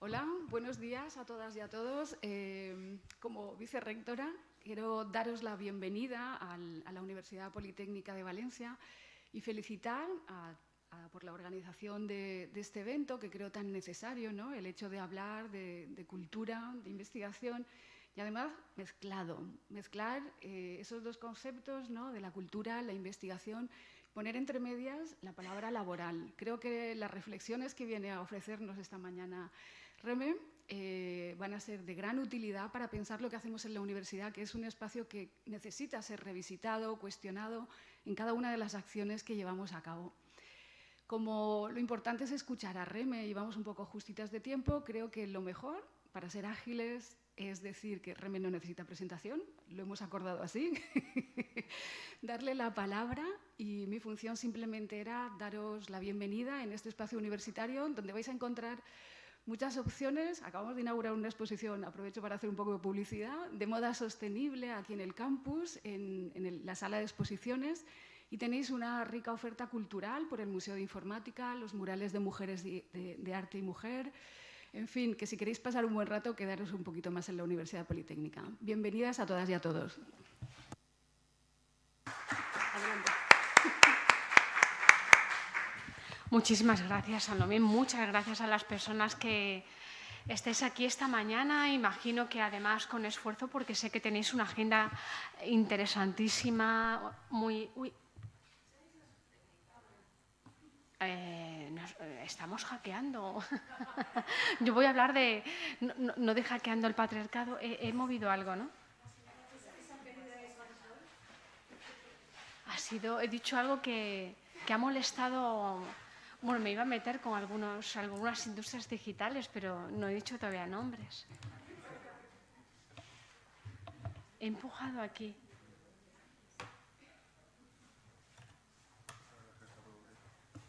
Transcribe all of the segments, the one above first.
Hola, buenos días a todas y a todos. Como vicerrectora, quiero daros la bienvenida a la Universidad Politécnica de Valencia y felicitar por la organización de este evento que creo tan necesario, ¿no? El hecho de hablar de cultura, de investigación y además mezclar esos dos conceptos, ¿no? De la cultura, la investigación, poner entre medias la palabra laboral. Creo que las reflexiones que viene a ofrecernos esta mañana Reme van a ser de gran utilidad para pensar lo que hacemos en la universidad, que es un espacio que necesita ser revisitado, cuestionado en cada una de las acciones que llevamos a cabo. Como lo importante es escuchar a Reme y vamos un poco justitas de tiempo, creo que lo mejor para ser ágiles es decir que Reme no necesita presentación, lo hemos acordado así, darle la palabra y mi función simplemente era daros la bienvenida en este espacio universitario donde vais a encontrar muchas opciones. Acabamos de inaugurar una exposición, aprovecho para hacer un poco de publicidad, de moda sostenible aquí en el campus, en la sala de exposiciones. Y tenéis una rica oferta cultural por el Museo de Informática, los murales de mujeres de arte y mujer. En fin, que si queréis pasar un buen rato, quedaros un poquito más en la Universidad Politécnica. Bienvenidas a todas y a todos. Adelante. Muchísimas gracias, Salomé. Muchas gracias a las personas que estéis aquí esta mañana. Imagino que además con esfuerzo, porque sé que tenéis una agenda interesantísima, muy... estamos hackeando. Yo voy a hablar de... No de hackeando el patriarcado. He movido algo, ¿no? He dicho algo que ha molestado... Bueno, me iba a meter con algunas industrias digitales, pero no he dicho todavía nombres. He empujado aquí.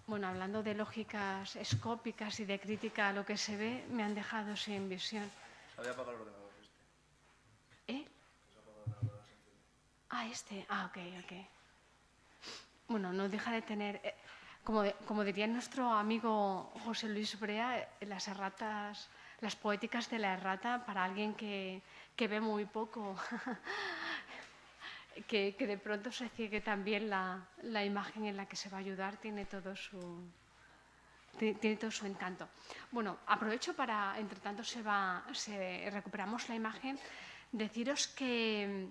Bueno, hablando de lógicas escópicas y de crítica a lo que se ve, me han dejado sin visión. Se había apagado el ordenador ¿Eh? Este. Ok. Bueno, no deja de tener... Como diría nuestro amigo José Luis Brea, las poéticas de la errata, para alguien que ve muy poco, que de pronto se ciegue también la imagen en la que se va a ayudar, tiene todo su encanto. Bueno, aprovecho para, entre tanto recuperamos la imagen, deciros que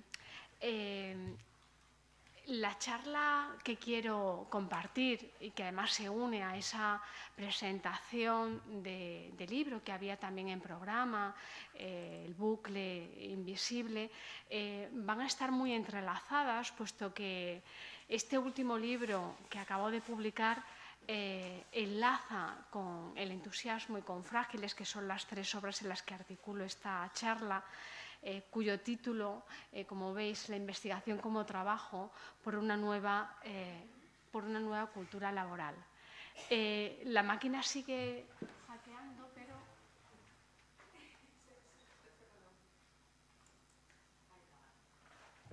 la charla que quiero compartir y que además se une a esa presentación de libro que había también en programa, el bucle invisible, van a estar muy entrelazadas, puesto que este último libro que acabo de publicar enlaza con El entusiasmo y con Frágiles, que son las tres obras en las que articulo esta charla, cuyo título, como veis, La investigación como trabajo por una nueva cultura laboral. La máquina sigue hackeando, pero...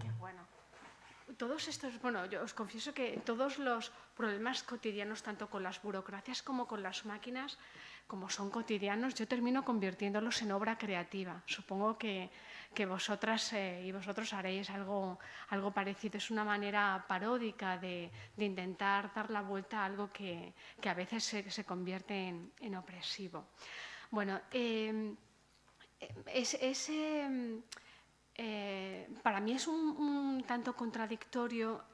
Qué bueno. Yo os confieso que todos los problemas cotidianos, tanto con las burocracias como con las máquinas, como son cotidianos, yo termino convirtiéndolos en obra creativa. Supongo que vosotras y vosotros haréis algo parecido. Es una manera paródica de intentar dar la vuelta a algo que a veces se convierte en opresivo. Bueno, para mí es un tanto contradictorio,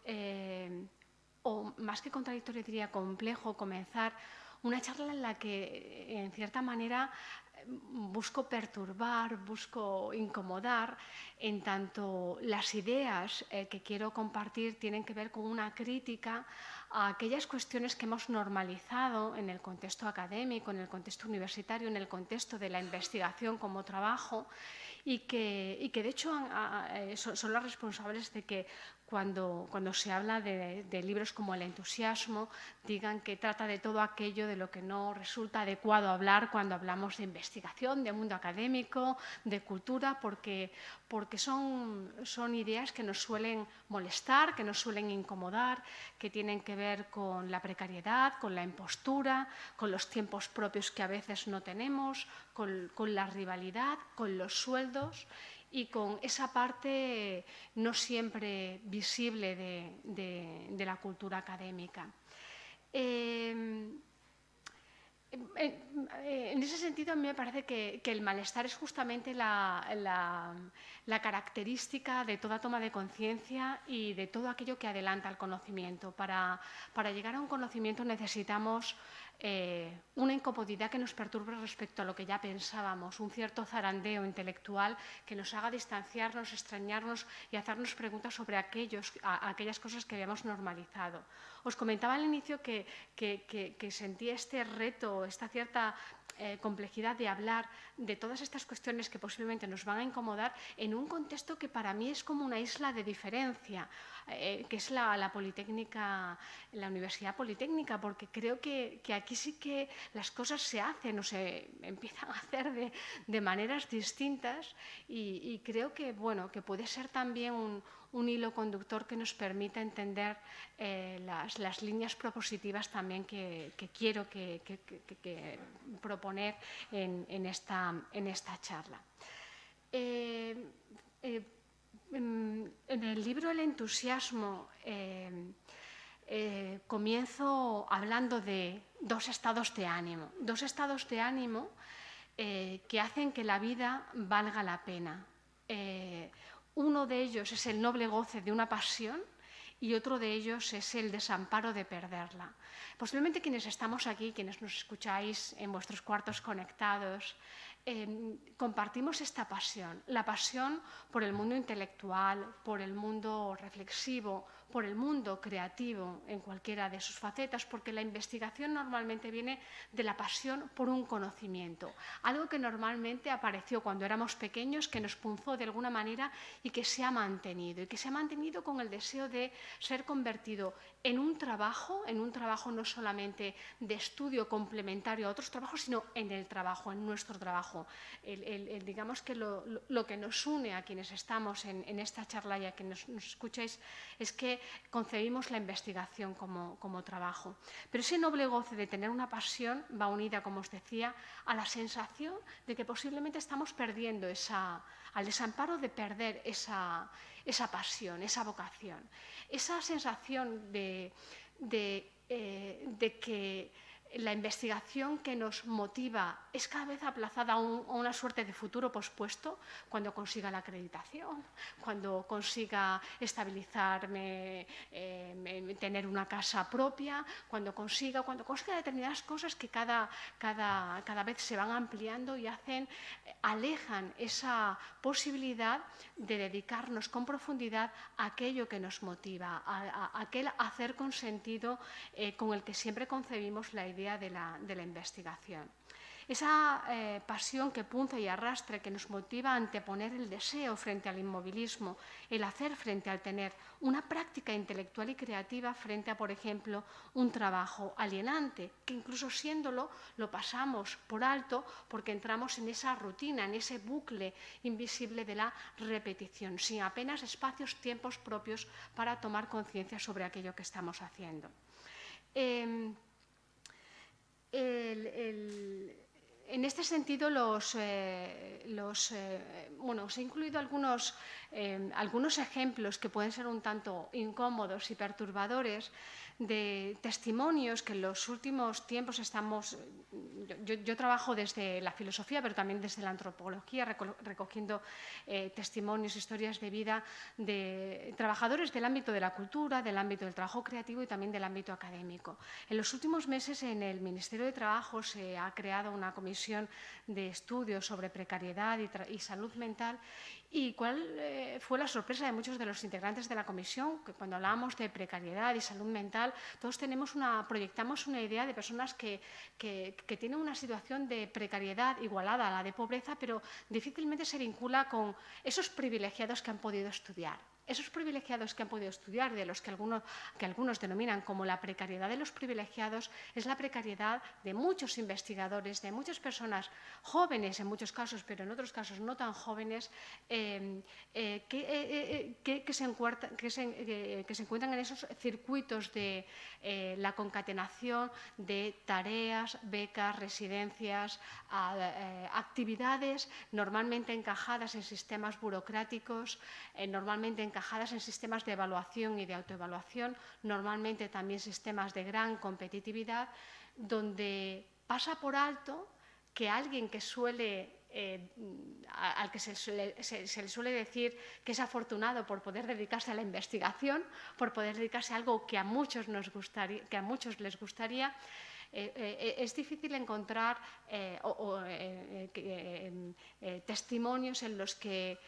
o más que contradictorio diría complejo, comenzar una charla en la que, en cierta manera, busco perturbar, busco incomodar, en tanto las ideas que quiero compartir tienen que ver con una crítica a aquellas cuestiones que hemos normalizado en el contexto académico, en el contexto universitario, en el contexto de la investigación como trabajo, y que de hecho son las responsables de que cuando se habla de libros como El entusiasmo, digan que trata de todo aquello de lo que no resulta adecuado hablar cuando hablamos de investigación, de mundo académico, de cultura, porque son ideas que nos suelen molestar, que nos suelen incomodar, que tienen que ver con la precariedad, con la impostura, con los tiempos propios que a veces no tenemos, con la rivalidad, con los sueldos y con esa parte no siempre visible de la cultura académica. En ese sentido, a mí me parece que el malestar es justamente la característica de toda toma de conciencia y de todo aquello que adelanta el conocimiento. Para llegar a un conocimiento necesitamos una incomodidad que nos perturbe respecto a lo que ya pensábamos, un cierto zarandeo intelectual que nos haga distanciarnos, extrañarnos y hacernos preguntas sobre aquellas cosas que habíamos normalizado. Os comentaba al inicio que sentía este reto, esta cierta complejidad de hablar de todas estas cuestiones que posiblemente nos van a incomodar en un contexto que para mí es como una isla de diferencia, que es la Politécnica, la Universidad Politécnica, porque creo que aquí sí que las cosas se hacen o se empiezan a hacer de maneras distintas y creo que, bueno, que puede ser también un hilo conductor que nos permita entender las líneas propositivas también que quiero proponer en esta charla. En el libro El entusiasmo comienzo hablando de dos estados de ánimo que hacen que la vida valga la pena. Uno de ellos es el noble goce de una pasión y otro de ellos es el desamparo de perderla. Posiblemente quienes estamos aquí, quienes nos escucháis en vuestros cuartos conectados, compartimos esta pasión, la pasión por el mundo intelectual, por el mundo reflexivo, por el mundo creativo en cualquiera de sus facetas, porque la investigación normalmente viene de la pasión por un conocimiento, algo que normalmente apareció cuando éramos pequeños, que nos punzó de alguna manera y que se ha mantenido, con el deseo de ser convertido en un trabajo no solamente de estudio complementario a otros trabajos, sino en el trabajo, en nuestro trabajo. Digamos que lo que nos une a quienes estamos en esta charla y a quienes nos escucháis es que concebimos la investigación como trabajo. Pero ese noble goce de tener una pasión va unida, como os decía, a la sensación de que posiblemente estamos perdiendo al desamparo de perder esa pasión, esa vocación, esa sensación de que la investigación que nos motiva es cada vez aplazada a una suerte de futuro pospuesto cuando consiga la acreditación, cuando consiga estabilizarme, tener una casa propia, cuando consiga determinadas cosas que cada vez se van ampliando y alejan esa posibilidad de dedicarnos con profundidad a aquello que nos motiva, a aquel hacer con sentido con el que siempre concebimos la idea de la investigación. Esa pasión que punza y arrastra, que nos motiva a anteponer el deseo frente al inmovilismo, el hacer frente al tener, una práctica intelectual y creativa frente a, por ejemplo, un trabajo alienante, que incluso siéndolo lo pasamos por alto porque entramos en esa rutina, en ese bucle invisible de la repetición, sin apenas espacios, tiempos propios para tomar conciencia sobre aquello que estamos haciendo. En este sentido, os he incluido algunos ejemplos que pueden ser un tanto incómodos y perturbadores de testimonios que en los últimos tiempos estamos... Yo trabajo desde la filosofía, pero también desde la antropología, recogiendo testimonios, historias de vida de trabajadores del ámbito de la cultura, del ámbito del trabajo creativo y también del ámbito académico. En los últimos meses en el Ministerio de Trabajo se ha creado una comisión de estudios sobre precariedad y salud mental. ¿Y cuál fue la sorpresa de muchos de los integrantes de la comisión? Que cuando hablábamos de precariedad y salud mental, todos proyectamos una idea de personas que tienen una situación de precariedad igualada a la de pobreza, pero difícilmente se vincula con esos privilegiados que han podido estudiar. esos privilegiados que han podido estudiar, de los que algunos denominan como la precariedad de los privilegiados, es la precariedad de muchos investigadores, de muchas personas jóvenes en muchos casos, pero en otros casos no tan jóvenes, que se encuentran en esos circuitos de la concatenación de tareas, becas, residencias, actividades normalmente encajadas en sistemas burocráticos, normalmente encajadas en sistemas de evaluación y de autoevaluación, normalmente también sistemas de gran competitividad, donde pasa por alto que alguien que al que se le suele decir que es afortunado por poder dedicarse a la investigación, por poder dedicarse a algo que a muchos les gustaría, es difícil encontrar testimonios en los que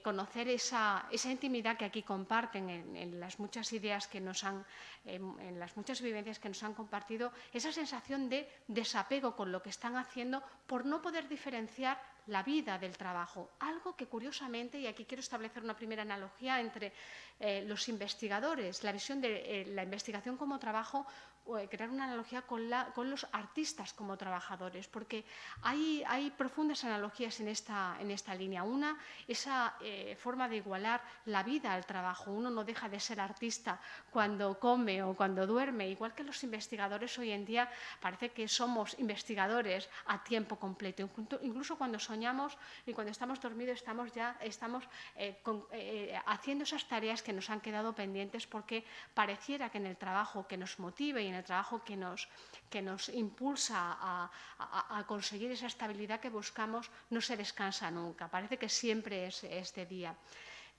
conocer esa intimidad que aquí comparten en las muchas ideas que en las muchas vivencias que nos han compartido, esa sensación de desapego con lo que están haciendo por no poder diferenciar la vida del trabajo. Algo que curiosamente, y aquí quiero establecer una primera analogía entre los investigadores, la visión de la investigación como trabajo, crear una analogía con los artistas como trabajadores, porque hay profundas analogías en esta línea. Una, esa forma de igualar la vida al trabajo. Uno no deja de ser artista cuando come o cuando duerme, igual que los investigadores hoy en día parece que somos investigadores a tiempo completo. Incluso cuando soñamos y cuando estamos dormidos estamos haciendo esas tareas que nos han quedado pendientes, porque pareciera que en el trabajo que nos motive y en el trabajo que nos impulsa a conseguir esa estabilidad que buscamos no se descansa nunca, parece que siempre es de día.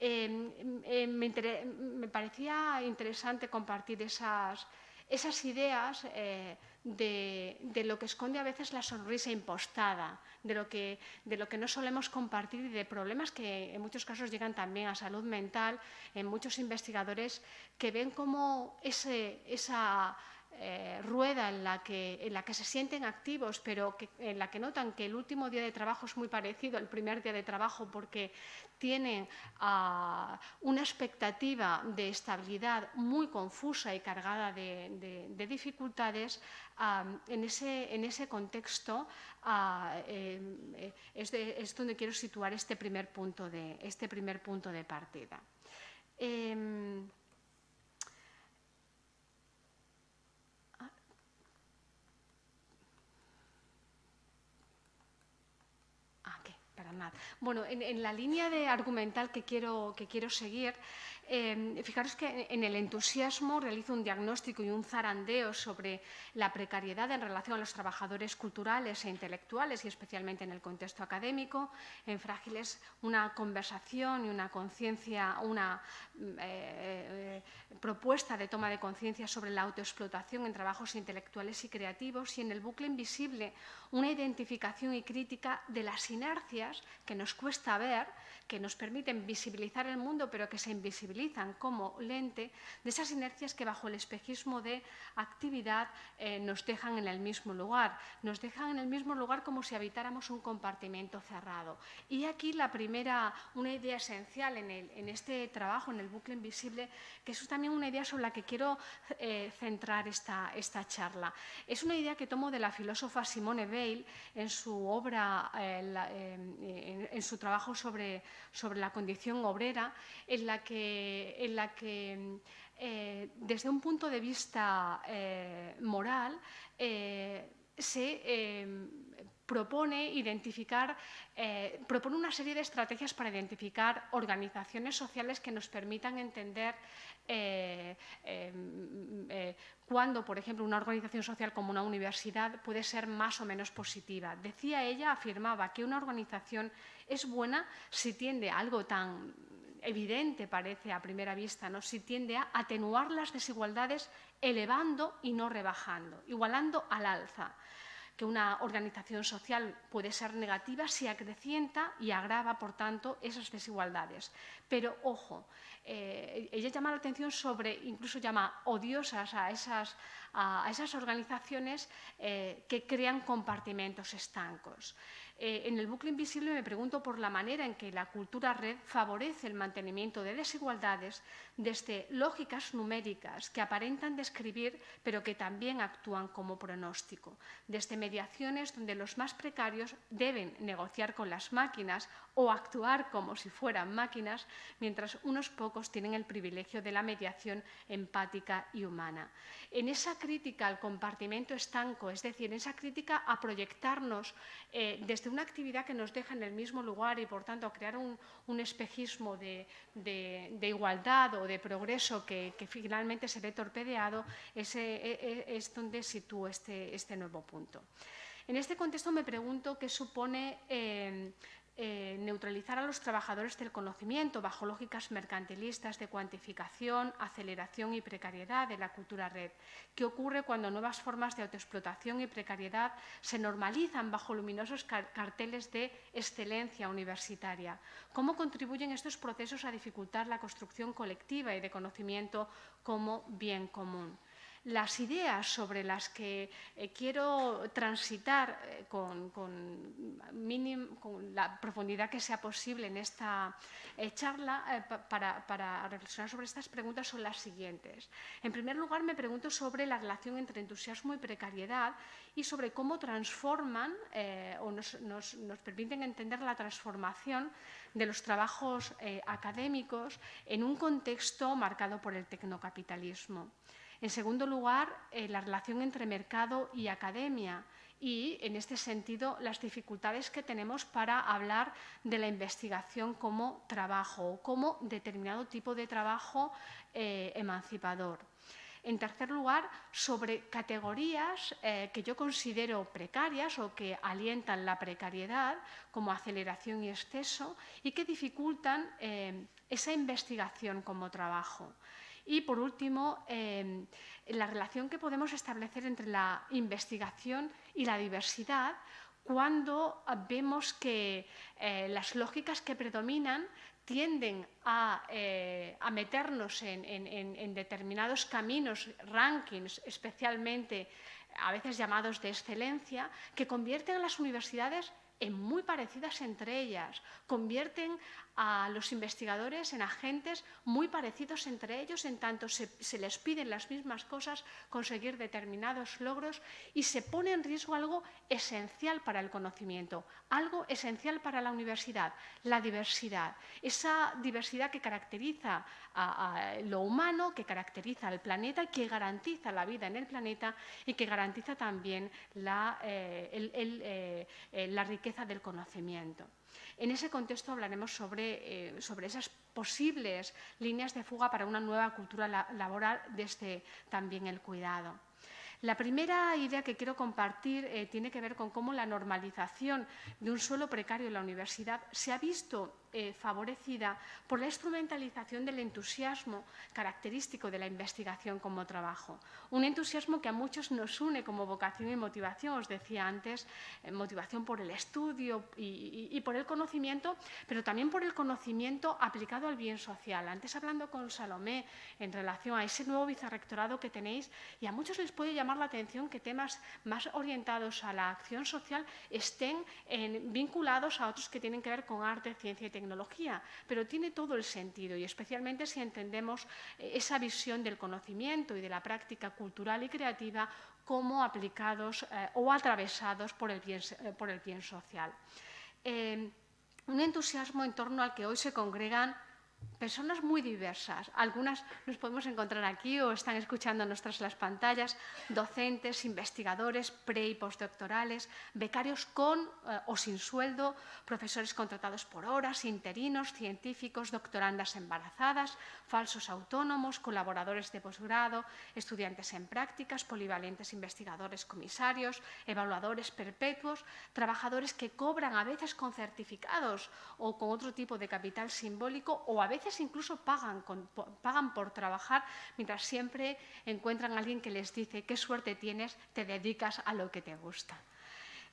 Me parecía interesante compartir esas ideas de lo que esconde a veces la sonrisa impostada, de lo que no solemos compartir y de problemas que en muchos casos llegan también a salud mental en muchos investigadores, que ven como esa rueda en la que se sienten activos, pero en la que notan que el último día de trabajo es muy parecido al primer día de trabajo, porque tienen una expectativa de estabilidad muy confusa y cargada de dificultades. En ese contexto es donde quiero situar este primer punto de partida. Bueno, en la línea de argumental que quiero seguir, fijaros que en el entusiasmo realizo un diagnóstico y un zarandeo sobre la precariedad en relación a los trabajadores culturales e intelectuales, y especialmente en el contexto académico. En Frágiles, una conversación y una conciencia, una propuesta de toma de conciencia sobre la autoexplotación en trabajos intelectuales y creativos, y en El bucle invisible, una identificación y crítica de las inercias que nos cuesta ver, que nos permiten visibilizar el mundo, pero que se invisibilizan como lente, de esas inercias que bajo el espejismo de actividad nos dejan en el mismo lugar. Nos dejan en el mismo lugar como si habitáramos un compartimento cerrado. Y aquí una idea esencial en este trabajo, en El bucle invisible, que es también una idea sobre la que quiero centrar esta charla. Es una idea que tomo de la filósofa Simone Weil en su obra, en su trabajo sobre la condición obrera, en la que desde un punto de vista moral se propone una serie de estrategias para identificar organizaciones sociales que nos permitan entender cuándo, por ejemplo, una organización social como una universidad puede ser más o menos positiva. Afirmaba que una organización es buena si tiende a algo tan evidente, parece a primera vista, ¿no? Si tiende a atenuar las desigualdades elevando y no rebajando, igualando al alza. Que una organización social puede ser negativa si acrecienta y agrava, por tanto, esas desigualdades. Pero, ojo, ella llama la atención incluso llama odiosas a esas organizaciones que crean compartimentos estancos. En el bucle invisible me pregunto por la manera en que la cultura red favorece el mantenimiento de desigualdades desde lógicas numéricas que aparentan describir, pero que también actúan como pronóstico, desde mediaciones donde los más precarios deben negociar con las máquinas o actuar como si fueran máquinas, mientras unos pocos tienen el privilegio de la mediación empática y humana. En esa crítica al compartimento estanco, es decir, en esa crítica a proyectarnos desde una actividad que nos deja en el mismo lugar y, por tanto, a crear un espejismo de igualdad o de progreso que finalmente se ve torpedeado, es donde sitúo este nuevo punto. En este contexto me pregunto qué supone neutralizar a los trabajadores del conocimiento bajo lógicas mercantilistas de cuantificación, aceleración y precariedad de la cultura red. ¿Qué ocurre cuando nuevas formas de autoexplotación y precariedad se normalizan bajo luminosos carteles de excelencia universitaria? ¿Cómo contribuyen estos procesos a dificultar la construcción colectiva y de conocimiento como bien común? Las ideas sobre las que quiero transitar con la profundidad que sea posible en esta charla para reflexionar sobre estas preguntas son las siguientes. En primer lugar, me pregunto sobre la relación entre entusiasmo y precariedad y sobre cómo transforman o nos permiten entender la transformación de los trabajos académicos en un contexto marcado por el tecnocapitalismo. En segundo lugar, la relación entre mercado y academia y, en este sentido, las dificultades que tenemos para hablar de la investigación como trabajo o como determinado tipo de trabajo emancipador. En tercer lugar, sobre categorías que yo considero precarias o que alientan la precariedad, como aceleración y exceso, y que dificultan esa investigación como trabajo. Y, por último, la relación que podemos establecer entre la investigación y la diversidad cuando vemos que las lógicas que predominan tienden a meternos en determinados caminos, rankings, especialmente a veces llamados de excelencia, que convierten a las universidades en muy parecidas entre ellas, convierten a los investigadores en agentes muy parecidos entre ellos, en tanto se les piden las mismas cosas, conseguir determinados logros, y se pone en riesgo algo esencial para el conocimiento, algo esencial para la universidad, la diversidad. Esa diversidad que caracteriza a lo humano, que caracteriza al planeta y que garantiza la vida en el planeta y que garantiza también la riqueza del conocimiento. En ese contexto hablaremos sobre esas posibles líneas de fuga para una nueva cultura laboral desde también el cuidado. La primera idea que quiero compartir tiene que ver con cómo la normalización de un suelo precario en la universidad se ha visto favorecida por la instrumentalización del entusiasmo característico de la investigación como trabajo. Un entusiasmo que a muchos nos une como vocación y motivación, os decía antes, motivación por el estudio y por el conocimiento, pero también por el conocimiento aplicado al bien social. Antes, hablando con Salomé en relación a ese nuevo vicerrectorado que tenéis, y a muchos les puede llamar la atención que temas más orientados a la acción social estén vinculados a otros que tienen que ver con arte, ciencia y tecnología, pero tiene todo el sentido, y especialmente si entendemos esa visión del conocimiento y de la práctica cultural y creativa como aplicados o atravesados por el bien social. Un entusiasmo en torno al que hoy se congregan personas muy diversas. Algunas nos podemos encontrar aquí o están escuchándonos tras las pantallas, docentes, investigadores, pre y postdoctorales, becarios con o sin sueldo, profesores contratados por horas, interinos, científicos, doctorandas embarazadas, falsos autónomos, colaboradores de posgrado, estudiantes en prácticas, polivalentes investigadores comisarios, evaluadores perpetuos, trabajadores que cobran a veces con certificados o con otro tipo de capital simbólico, o a veces incluso pagan por trabajar, mientras siempre encuentran a alguien que les dice: qué suerte tienes, te dedicas a lo que te gusta.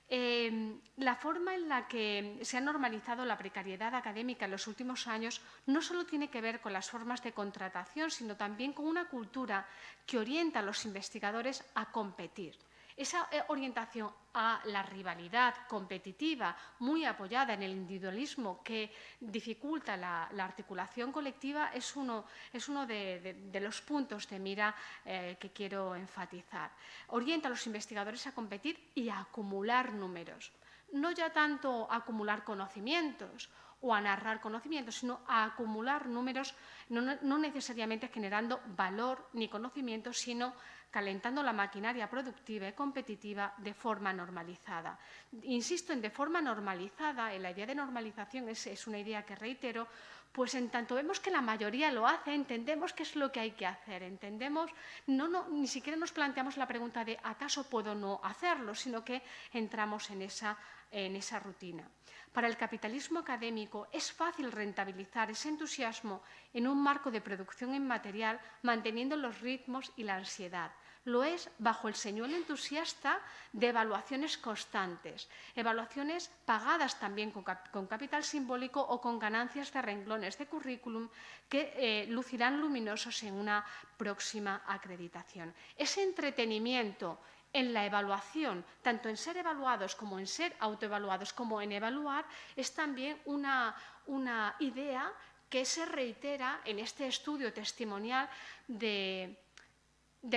La forma en la que se ha normalizado la precariedad académica en los últimos años no solo tiene que ver con las formas de contratación, sino también con una cultura que orienta a los investigadores a competir. Esa orientación a la rivalidad competitiva, muy apoyada en el individualismo, que dificulta la articulación colectiva, es uno de los puntos de mira que quiero enfatizar. Orienta a los investigadores a competir y a acumular números. No ya tanto a acumular conocimientos o a narrar conocimientos, sino a acumular números, no necesariamente generando valor ni conocimiento, sino calentando la maquinaria productiva y competitiva de forma normalizada. Insisto en de forma normalizada, la idea de normalización es una idea que reitero, pues en tanto vemos que la mayoría lo hace, entendemos qué es lo que hay que hacer, entendemos, ni siquiera nos planteamos la pregunta de ¿acaso puedo no hacerlo?, sino que entramos en esa rutina. Para el capitalismo académico es fácil rentabilizar ese entusiasmo en un marco de producción inmaterial, manteniendo los ritmos y la ansiedad. Lo es bajo el señuelo entusiasta de evaluaciones constantes, evaluaciones pagadas también con capital simbólico o con ganancias de renglones de currículum que lucirán luminosos en una próxima acreditación. Ese entretenimiento en la evaluación, tanto en ser evaluados como en ser autoevaluados, como en evaluar, es también una idea que se reitera en este estudio testimonial de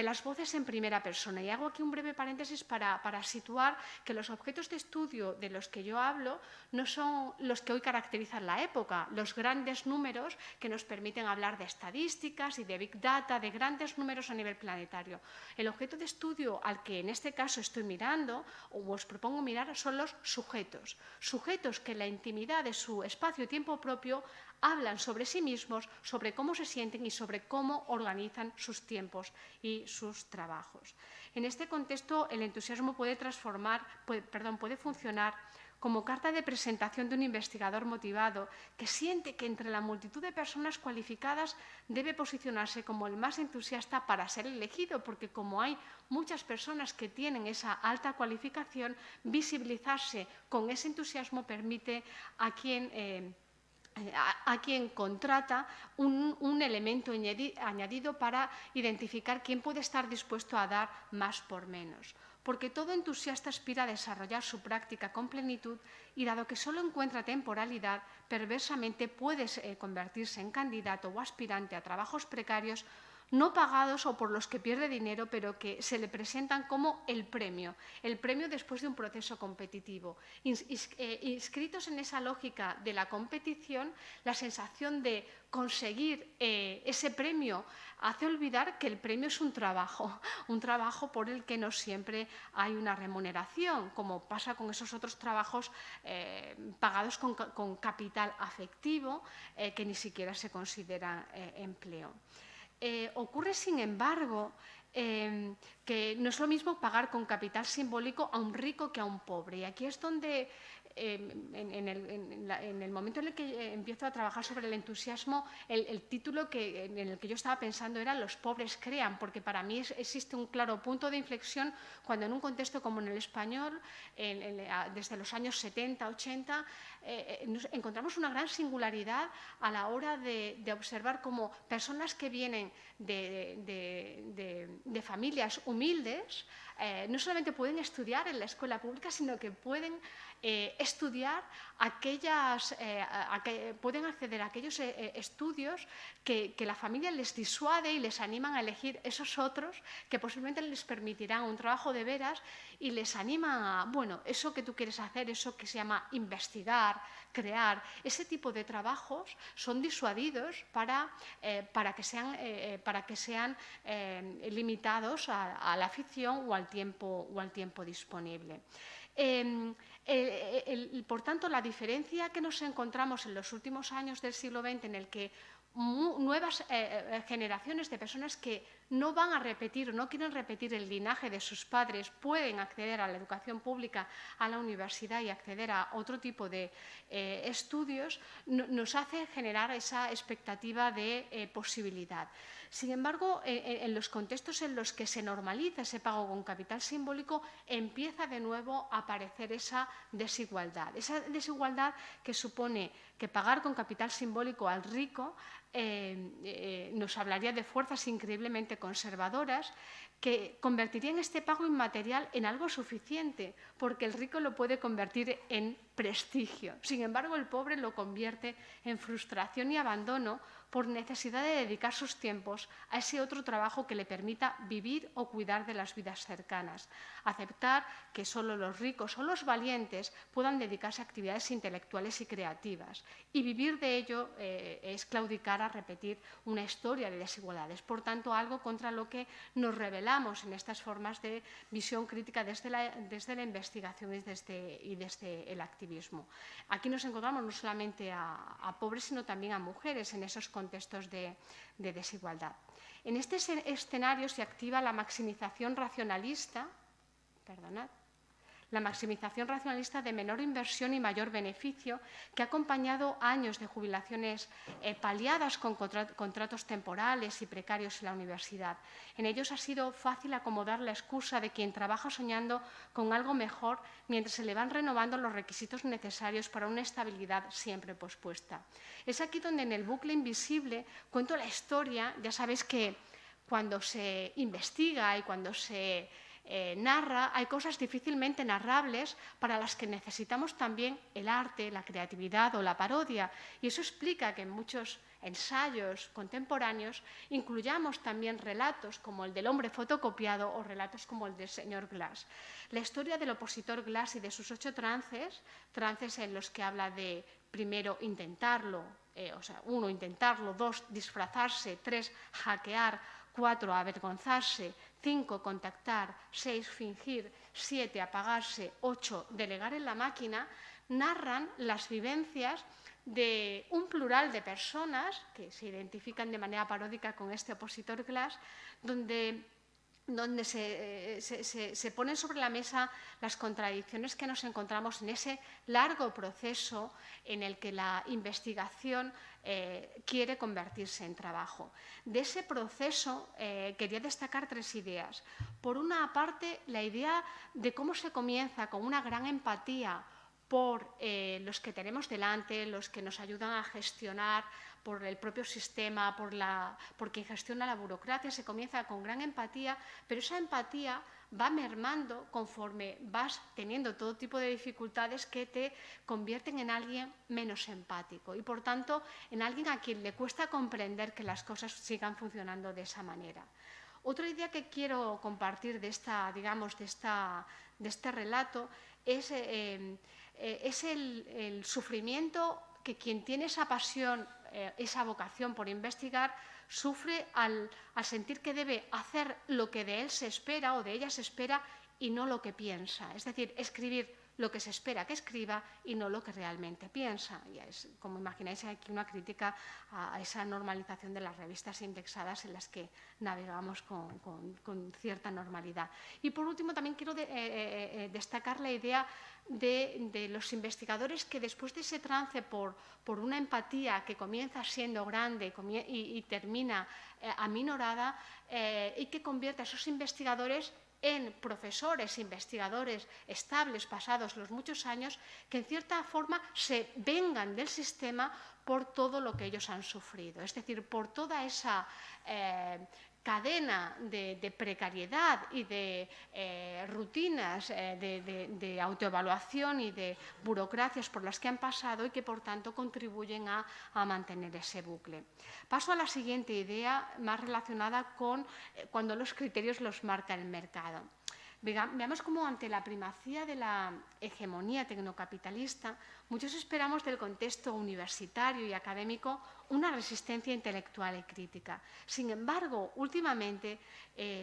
las voces en primera persona. Y hago aquí un breve paréntesis para situar que los objetos de estudio de los que yo hablo no son los que hoy caracterizan la época, los grandes números que nos permiten hablar de estadísticas y de Big Data, de grandes números a nivel planetario. El objeto de estudio al que en este caso estoy mirando, o os propongo mirar, son los sujetos. Sujetos que en la intimidad de su espacio y tiempo propio hablan sobre sí mismos, sobre cómo se sienten y sobre cómo organizan sus tiempos y sus trabajos. En este contexto, el entusiasmo puede funcionar como carta de presentación de un investigador motivado que siente que entre la multitud de personas cualificadas debe posicionarse como el más entusiasta para ser elegido, porque como hay muchas personas que tienen esa alta cualificación, visibilizarse con ese entusiasmo permite a quien contrata un elemento añadido para identificar quién puede estar dispuesto a dar más por menos. Porque todo entusiasta aspira a desarrollar su práctica con plenitud y dado que solo encuentra temporalidad, perversamente puede convertirse en candidato o aspirante a trabajos precarios no pagados o por los que pierde dinero, pero que se le presentan como el premio después de un proceso competitivo. Inscritos en esa lógica de la competición, la sensación de conseguir ese premio hace olvidar que el premio es un trabajo por el que no siempre hay una remuneración, como pasa con esos otros trabajos pagados con capital afectivo que ni siquiera se considera empleo. Ocurre, sin embargo, que no es lo mismo pagar con capital simbólico a un rico que a un pobre. Y aquí es donde, en el momento en el que empiezo a trabajar sobre el entusiasmo, el título en el que yo estaba pensando era «Los pobres crean», porque para mí existe un claro punto de inflexión cuando en un contexto como en el español, desde los años 70, 80, encontramos una gran singularidad a la hora de observar cómo personas que vienen de familias humildes no solamente pueden estudiar en la escuela pública, sino que pueden estudiar pueden acceder a aquellos estudios que la familia les disuade y les animan a elegir esos otros que posiblemente les permitirán un trabajo de veras y les animan a, bueno, eso que tú quieres hacer, eso que se llama investigar, crear, ese tipo de trabajos son disuadidos para que sean limitados a la afición o al tiempo disponible. Por tanto, la diferencia que nos encontramos en los últimos años del siglo XX, en el que nuevas generaciones de personas que no van a repetir o no quieren repetir el linaje de sus padres pueden acceder a la educación pública, a la universidad y acceder a otro tipo de estudios, nos hace generar esa expectativa de posibilidad. Sin embargo, en los contextos en los que se normaliza ese pago con capital simbólico, empieza de nuevo a aparecer esa desigualdad que supone que pagar con capital simbólico al rico nos hablaría de fuerzas increíblemente conservadoras que convertirían este pago inmaterial en algo suficiente, porque el rico lo puede convertir en prestigio. Sin embargo, el pobre lo convierte en frustración y abandono por necesidad de dedicar sus tiempos a ese otro trabajo que le permita vivir o cuidar de las vidas cercanas. Aceptar que solo los ricos o los valientes puedan dedicarse a actividades intelectuales y creativas. Y vivir de ello es claudicar a repetir una historia de desigualdades. Por tanto, algo contra lo que nos rebelamos en estas formas de visión crítica desde la investigación y desde el activismo. Aquí nos encontramos no solamente a pobres, sino también a mujeres en esos contextos de desigualdad. En este escenario se activa la maximización racionalista, de menor inversión y mayor beneficio, que ha acompañado años de jubilaciones paliadas con contratos temporales y precarios en la universidad. En ellos ha sido fácil acomodar la excusa de quien trabaja soñando con algo mejor mientras se le van renovando los requisitos necesarios para una estabilidad siempre pospuesta. Es aquí donde en el bucle invisible cuento la historia. Ya sabéis que cuando se investiga y cuando se narra, hay cosas difícilmente narrables para las que necesitamos también el arte, la creatividad o la parodia. Y eso explica que en muchos ensayos contemporáneos incluyamos también relatos como el del hombre fotocopiado o relatos como el del señor Glass. La historia del opositor Glass y de sus 8 trances en los que habla de, primero, intentarlo, 1, intentarlo, 2, disfrazarse, 3, hackear, 4, avergonzarse, 5, contactar, 6, fingir, 7, apagarse, 8, delegar en la máquina, narran las vivencias de un plural de personas que se identifican de manera paródica con este opositor Glass, donde se ponen sobre la mesa las contradicciones que nos encontramos en ese largo proceso en el que la investigación quiere convertirse en trabajo. De ese proceso quería destacar 3 ideas. Por una parte, la idea de cómo se comienza con una gran empatía por los que tenemos delante, los que nos ayudan a gestionar, por el propio sistema, por quien gestiona la burocracia. Se comienza con gran empatía, pero esa empatía va mermando conforme vas teniendo todo tipo de dificultades que te convierten en alguien menos empático y, por tanto, en alguien a quien le cuesta comprender que las cosas sigan funcionando de esa manera. Otra idea que quiero compartir de este relato es el sufrimiento que quien tiene esa pasión, esa vocación por investigar, sufre al sentir que debe hacer lo que de él se espera o de ella se espera y no lo que piensa. Es decir, escribir lo que se espera que escriba y no lo que realmente piensa. Y es, como imagináis, aquí una crítica a esa normalización de las revistas indexadas en las que navegamos con cierta normalidad. Y por último, también quiero destacar la idea de los investigadores que después de ese trance por una empatía que comienza siendo grande y termina aminorada y que convierte a esos investigadores en profesores, investigadores estables pasados los muchos años, que en cierta forma se vengan del sistema por todo lo que ellos han sufrido. Es decir, por toda esa cadena de precariedad y de rutinas de autoevaluación y de burocracias por las que han pasado y que, por tanto, contribuyen a mantener ese bucle. Paso a la siguiente idea, más relacionada con cuando los criterios los marca el mercado. Veamos cómo ante la primacía de la hegemonía tecnocapitalista, muchos esperamos del contexto universitario y académico una resistencia intelectual y crítica. Sin embargo, últimamente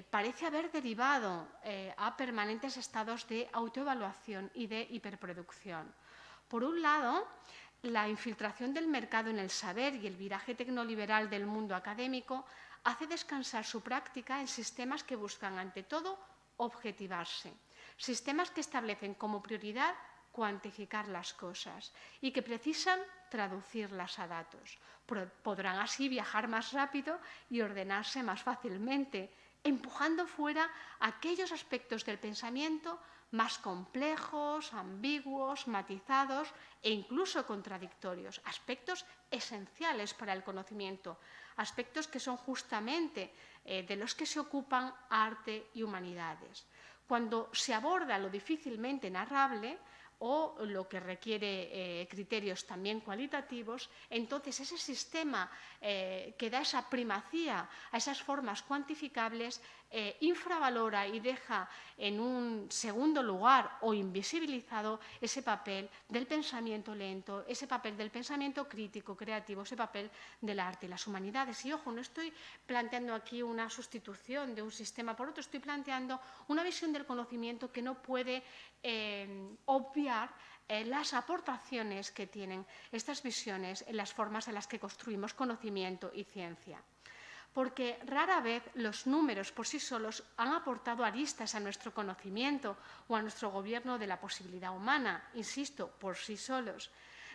parece haber derivado a permanentes estados de autoevaluación y de hiperproducción. Por un lado, la infiltración del mercado en el saber y el viraje tecnoliberal del mundo académico hace descansar su práctica en sistemas que buscan, ante todo, objetivarse. Sistemas que establecen como prioridad cuantificar las cosas y que precisan traducirlas a datos. Podrán así viajar más rápido y ordenarse más fácilmente empujando fuera aquellos aspectos del pensamiento más complejos, ambiguos, matizados e incluso contradictorios, aspectos esenciales para el conocimiento, aspectos que son justamente de los que se ocupan arte y humanidades. Cuando se aborda lo difícilmente narrable, o lo que requiere criterios también cualitativos, entonces ese sistema que da esa primacía a esas formas cuantificables infravalora y deja en un segundo lugar o invisibilizado ese papel del pensamiento lento, ese papel del pensamiento crítico, creativo, ese papel del arte y las humanidades. Y ojo, no estoy planteando aquí una sustitución de un sistema por otro, estoy planteando una visión del conocimiento que no puede obviar las aportaciones que tienen estas visiones en las formas en las que construimos conocimiento y ciencia. Porque rara vez los números por sí solos han aportado aristas a nuestro conocimiento o a nuestro gobierno de la posibilidad humana, insisto, por sí solos.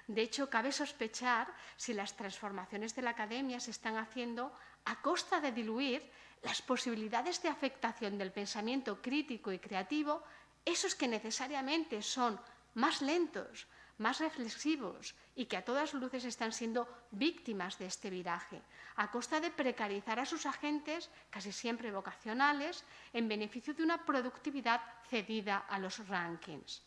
De hecho, cabe sospechar si las transformaciones de la academia se están haciendo a costa de diluir las posibilidades de afectación del pensamiento crítico y creativo, esos que necesariamente son más lentos, más reflexivos y que a todas luces están siendo víctimas de este viraje, a costa de precarizar a sus agentes, casi siempre vocacionales, en beneficio de una productividad cedida a los rankings.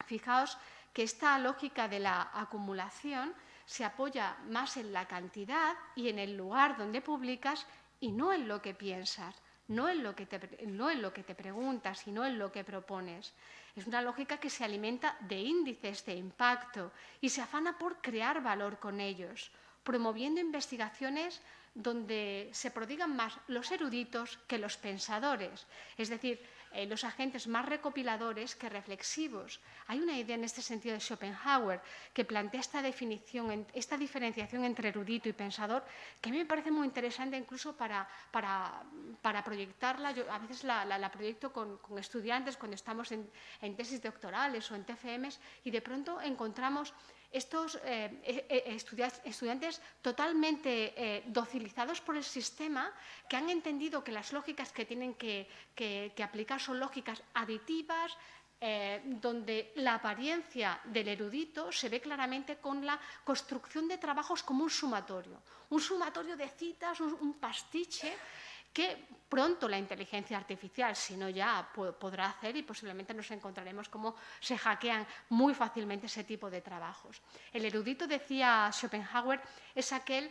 Fijaos que esta lógica de la acumulación se apoya más en la cantidad y en el lugar donde publicas y no en lo que piensas, no en lo que te preguntas y no en lo que propones. Es una lógica que se alimenta de índices de impacto y se afana por crear valor con ellos, promoviendo investigaciones donde se prodigan más los eruditos que los pensadores, es decir, los agentes más recopiladores que reflexivos. Hay una idea en este sentido de Schopenhauer que plantea esta diferenciación entre erudito y pensador que a mí me parece muy interesante incluso para proyectarla. Yo a veces la proyecto con estudiantes cuando estamos en tesis doctorales o en TFMs y de pronto encontramos estos estudiantes totalmente docilizados por el sistema, que han entendido que las lógicas que tienen que aplicar son lógicas aditivas, donde la apariencia del erudito se ve claramente con la construcción de trabajos como un sumatorio de citas, un pastiche, que pronto la inteligencia artificial, si no ya, podrá hacer y posiblemente nos encontraremos cómo se hackean muy fácilmente ese tipo de trabajos. El erudito, decía Schopenhauer, es aquel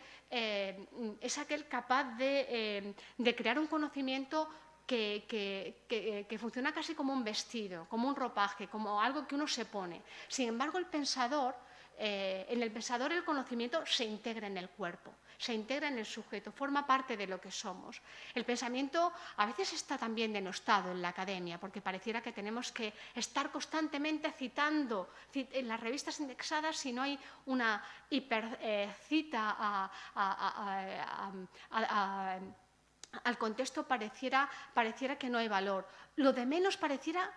capaz de crear un conocimiento que funciona casi como un vestido, como un ropaje, como algo que uno se pone. Sin embargo, en el pensador el conocimiento se integra en el cuerpo, se integra en el sujeto, forma parte de lo que somos. El pensamiento a veces está también denostado en la academia, porque pareciera que tenemos que estar constantemente citando en las revistas indexadas si no hay una hipercita al contexto, pareciera que no hay valor. Lo de menos pareciera...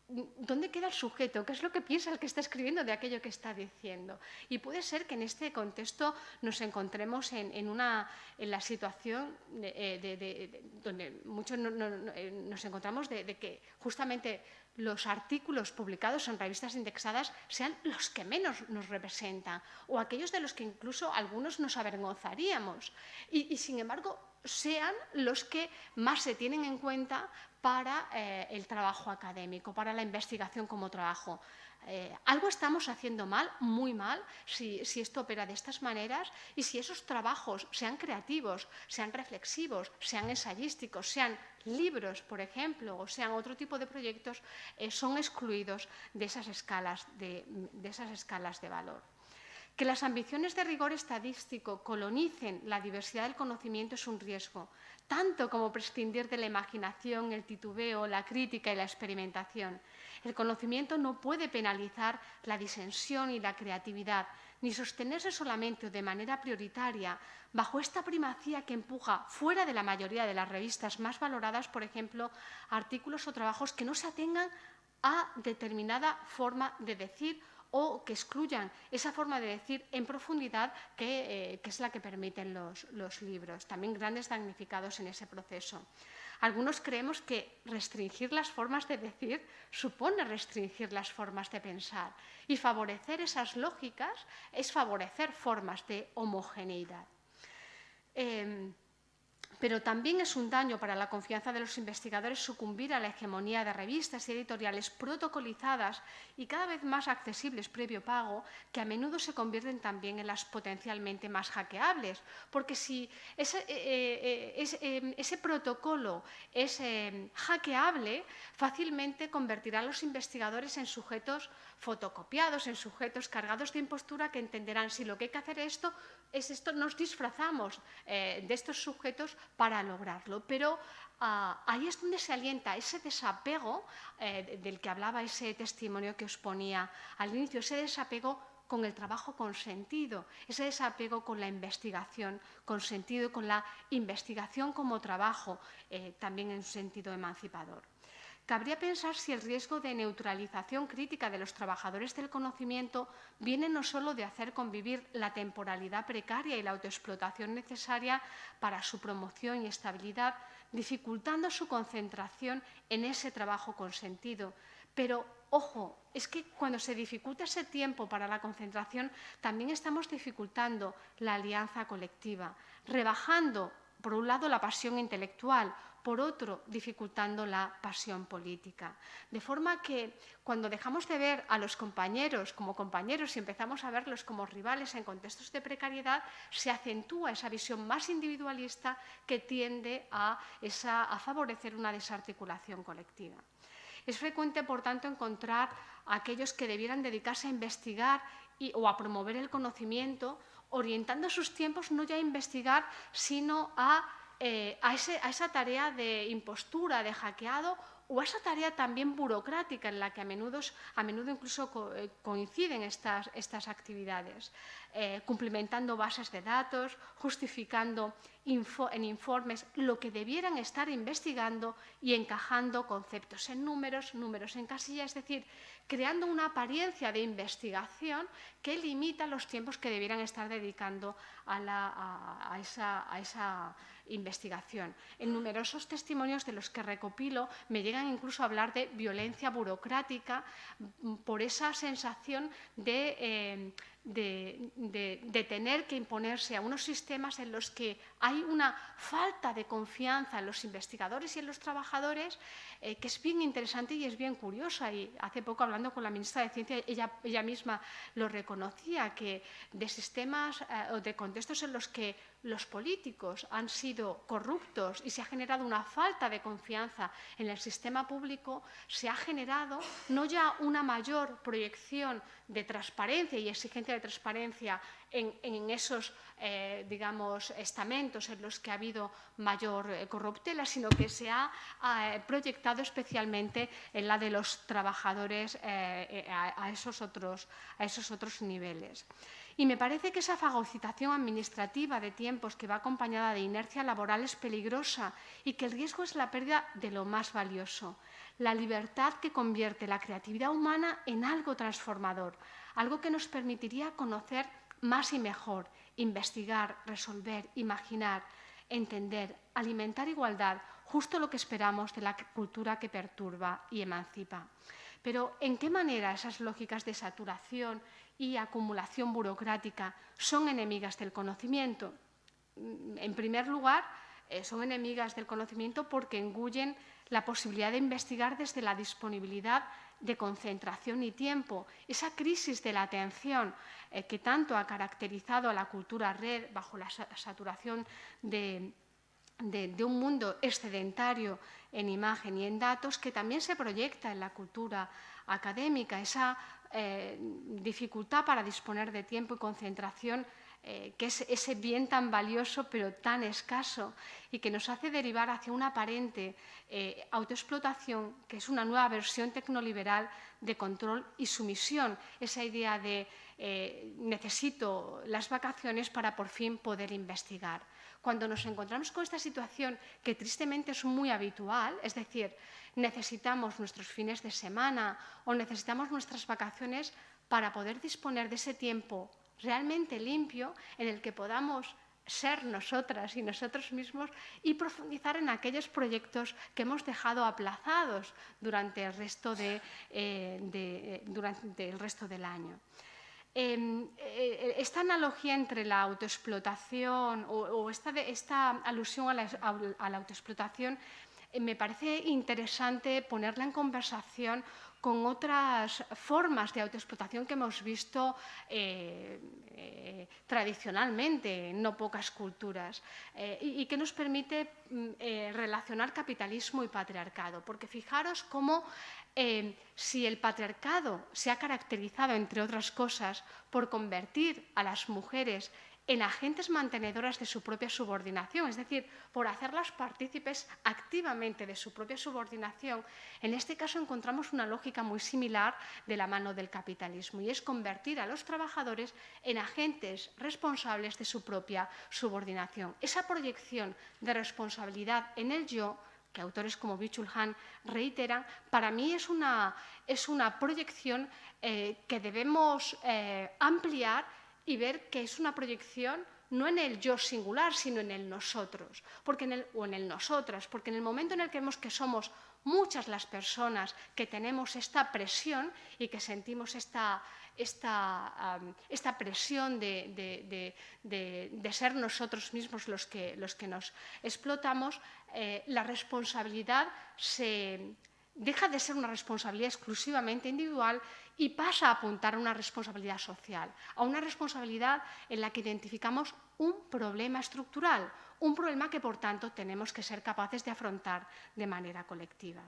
¿Dónde queda el sujeto? ¿Qué es lo que piensa el que está escribiendo de aquello que está diciendo? Y puede ser que en este contexto nos encontremos en la situación donde muchos nos encontramos de que justamente los artículos publicados en revistas indexadas sean los que menos nos representan o aquellos de los que incluso algunos nos avergonzaríamos y sin embargo sean los que más se tienen en cuenta para el trabajo académico, para la investigación como trabajo. Algo estamos haciendo mal, muy mal, si esto opera de estas maneras y si esos trabajos, sean creativos, sean reflexivos, sean ensayísticos, sean libros, por ejemplo, o sean otro tipo de proyectos, son excluidos de esas escalas de valor. Que las ambiciones de rigor estadístico colonicen la diversidad del conocimiento es un riesgo, tanto como prescindir de la imaginación, el titubeo, la crítica y la experimentación. El conocimiento no puede penalizar la disensión y la creatividad, ni sostenerse solamente o de manera prioritaria bajo esta primacía que empuja fuera de la mayoría de las revistas más valoradas, por ejemplo, artículos o trabajos que no se atengan a determinada forma de decir o que excluyan esa forma de decir en profundidad que es la que permiten los libros. También grandes damnificados en ese proceso. Algunos creemos que restringir las formas de decir supone restringir las formas de pensar, y favorecer esas lógicas es favorecer formas de homogeneidad. Pero también es un daño para la confianza de los investigadores sucumbir a la hegemonía de revistas y editoriales protocolizadas y cada vez más accesibles previo pago, que a menudo se convierten también en las potencialmente más hackeables. Porque si ese protocolo es hackeable, fácilmente convertirá a los investigadores en sujetos fotocopiados, en sujetos cargados de impostura que entenderán si lo que hay que hacer es esto, nos disfrazamos de estos sujetos para lograrlo. Pero ahí es donde se alienta ese desapego del que hablaba ese testimonio que os ponía al inicio, ese desapego con el trabajo con sentido, ese desapego con la investigación con sentido, con la investigación como trabajo, también en un sentido emancipador. Cabría pensar si el riesgo de neutralización crítica de los trabajadores del conocimiento viene no solo de hacer convivir la temporalidad precaria y la autoexplotación necesaria para su promoción y estabilidad, dificultando su concentración en ese trabajo con sentido. Pero, ojo, es que cuando se dificulta ese tiempo para la concentración, también estamos dificultando la alianza colectiva, rebajando, por un lado, la pasión intelectual, por otro, dificultando la pasión política. De forma que cuando dejamos de ver a los compañeros como compañeros y empezamos a verlos como rivales en contextos de precariedad, se acentúa esa visión más individualista que tiende a favorecer una desarticulación colectiva. Es frecuente, por tanto, encontrar a aquellos que debieran dedicarse a investigar o a promover el conocimiento, orientando sus tiempos no ya a investigar, sino a esa tarea de impostura, de hackeado, o a esa tarea también burocrática en la que a menudo incluso coinciden estas actividades, cumplimentando bases de datos, justificando en informes lo que debieran estar investigando y encajando conceptos en números en casillas, es decir, creando una apariencia de investigación que limita los tiempos que debieran estar dedicando a esa investigación. En numerosos testimonios de los que recopilo me llegan incluso a hablar de violencia burocrática por esa sensación de tener que imponerse a unos sistemas en los que hay una falta de confianza en los investigadores y en los trabajadores, que es bien interesante y es bien curiosa. Y hace poco, hablando con la ministra de Ciencia, ella misma lo reconocía, que de sistemas o de contextos en los que los políticos han sido corruptos y se ha generado una falta de confianza en el sistema público, se ha generado no ya una mayor proyección de transparencia y exigencia de transparencia en esos, digamos, estamentos en los que ha habido mayor corruptela, sino que se ha proyectado especialmente en la de los trabajadores a esos otros niveles. Y me parece que esa fagocitación administrativa de tiempos que va acompañada de inercia laboral es peligrosa y que el riesgo es la pérdida de lo más valioso, la libertad que convierte la creatividad humana en algo transformador, algo que nos permitiría conocer más y mejor, investigar, resolver, imaginar, entender, alimentar igualdad, justo lo que esperamos de la cultura que perturba y emancipa. Pero, ¿en qué manera esas lógicas de saturación y acumulación burocrática son enemigas del conocimiento? En primer lugar, son enemigas del conocimiento porque engullen la posibilidad de investigar desde la disponibilidad de concentración y tiempo. Esa crisis de la atención que tanto ha caracterizado a la cultura red bajo la saturación de un mundo excedentario en imagen y en datos, que también se proyecta en la cultura académica, esa dificultad para disponer de tiempo y concentración, que es ese bien tan valioso pero tan escaso y que nos hace derivar hacia una aparente autoexplotación, que es una nueva versión tecnoliberal de control y sumisión, esa idea de necesito las vacaciones para por fin poder investigar. Cuando nos encontramos con esta situación, que tristemente es muy habitual, es decir, necesitamos nuestros fines de semana o necesitamos nuestras vacaciones para poder disponer de ese tiempo realmente limpio en el que podamos ser nosotras y nosotros mismos y profundizar en aquellos proyectos que hemos dejado aplazados durante el resto, durante el resto del año. Esta analogía entre la autoexplotación o esta alusión a la autoexplotación me parece interesante ponerla en conversación con otras formas de autoexplotación que hemos visto tradicionalmente en no pocas culturas y que nos permite relacionar capitalismo y patriarcado. Porque fijaros cómo si el patriarcado se ha caracterizado, entre otras cosas, por convertir a las mujeres en agentes mantenedoras de su propia subordinación, es decir, por hacerlas partícipes activamente de su propia subordinación, en este caso encontramos una lógica muy similar de la mano del capitalismo, y es convertir a los trabajadores en agentes responsables de su propia subordinación. Esa proyección de responsabilidad en el yo, que autores como Byung-Chul Han reiteran, para mí es una proyección que debemos ampliar y ver que es una proyección no en el yo singular, sino en el nosotros, o en el nosotras, porque en el momento en el que vemos que somos muchas las personas que tenemos esta presión y que sentimos esta presión de ser nosotros mismos los que nos explotamos, la responsabilidad deja de ser una responsabilidad exclusivamente individual y pasa a apuntar a una responsabilidad social, a una responsabilidad en la que identificamos un problema estructural, un problema que, por tanto, tenemos que ser capaces de afrontar de manera colectiva.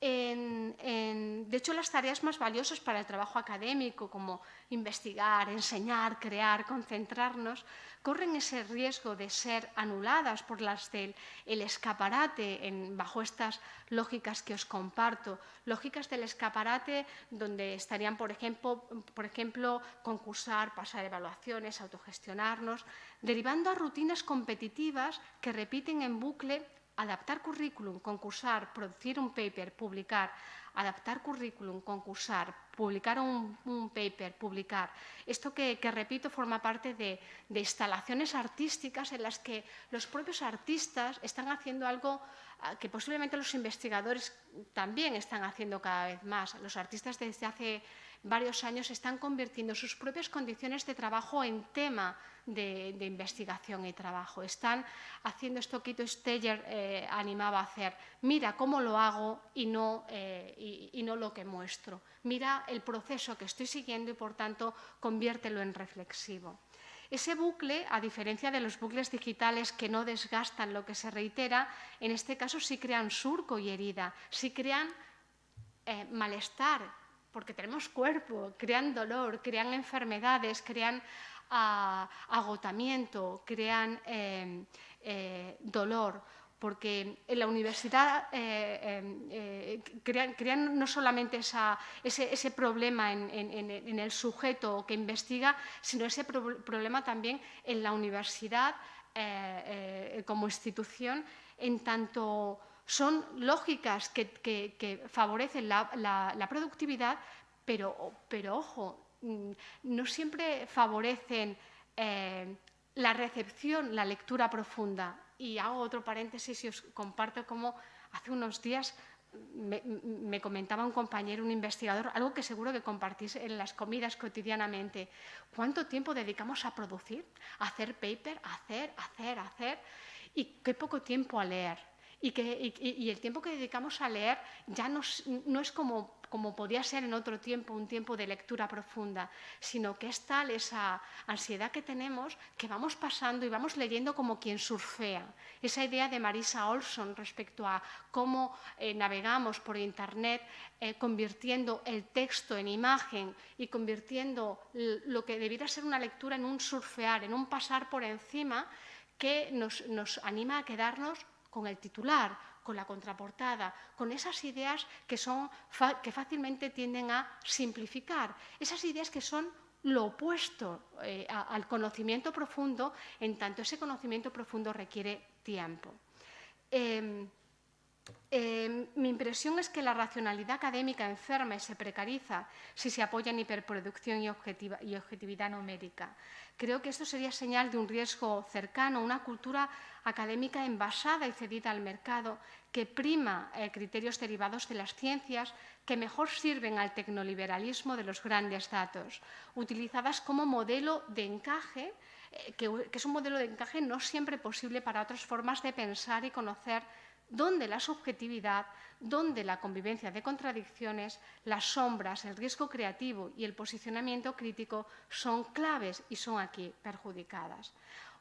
De hecho, las tareas más valiosas para el trabajo académico, como investigar, enseñar, crear, concentrarnos, corren ese riesgo de ser anuladas por las del escaparate bajo estas lógicas que os comparto. Lógicas del escaparate donde estarían, por ejemplo, concursar, pasar evaluaciones, autogestionarnos, derivando a rutinas competitivas que repiten en bucle adaptar currículum, concursar, producir un paper, publicar, adaptar currículum, concursar, publicar un paper, publicar. Esto que repito forma parte de instalaciones artísticas en las que los propios artistas están haciendo algo que posiblemente los investigadores también están haciendo cada vez más. Los artistas desde hace varios años están convirtiendo sus propias condiciones de trabajo en tema de investigación y trabajo. Están haciendo esto que Ito Steyer animaba a hacer. Mira cómo lo hago y no lo que muestro. Mira el proceso que estoy siguiendo y, por tanto, conviértelo en reflexivo. Ese bucle, a diferencia de los bucles digitales que no desgastan lo que se reitera, en este caso sí crean surco y herida, sí crean malestar, porque tenemos cuerpo, crean dolor, crean enfermedades, crean agotamiento, crean dolor, porque en la universidad crean no solamente ese problema en el sujeto que investiga, sino ese problema también en la universidad como institución, en tanto son lógicas que favorecen la productividad, pero ojo, no siempre favorecen la recepción, la lectura profunda. Y hago otro paréntesis y os comparto cómo hace unos días me comentaba un compañero, un investigador, algo que seguro que compartís en las comidas cotidianamente. ¿Cuánto tiempo dedicamos a producir, a hacer paper, a hacer? Y qué poco tiempo a leer. Y el tiempo que dedicamos a leer ya no es como podía ser en otro tiempo, un tiempo de lectura profunda, sino que es tal esa ansiedad que tenemos que vamos pasando y vamos leyendo como quien surfea. Esa idea de Marisa Olson respecto a cómo navegamos por Internet convirtiendo el texto en imagen y convirtiendo lo que debiera ser una lectura en un surfear, en un pasar por encima, que nos anima a quedarnos con el titular, con la contraportada, con esas ideas que fácilmente tienden a simplificar, esas ideas que son lo opuesto al conocimiento profundo, en tanto ese conocimiento profundo requiere tiempo. Mi impresión es que la racionalidad académica enferma y se precariza si se apoya en hiperproducción y objetividad numérica. Creo que esto sería señal de un riesgo cercano, una cultura académica envasada y cedida al mercado que prima criterios derivados de las ciencias que mejor sirven al tecnoliberalismo de los grandes datos, utilizadas como modelo de encaje, que es un modelo de encaje no siempre posible para otras formas de pensar y conocer, donde la subjetividad, donde la convivencia de contradicciones, las sombras, el riesgo creativo y el posicionamiento crítico son claves y son aquí perjudicadas.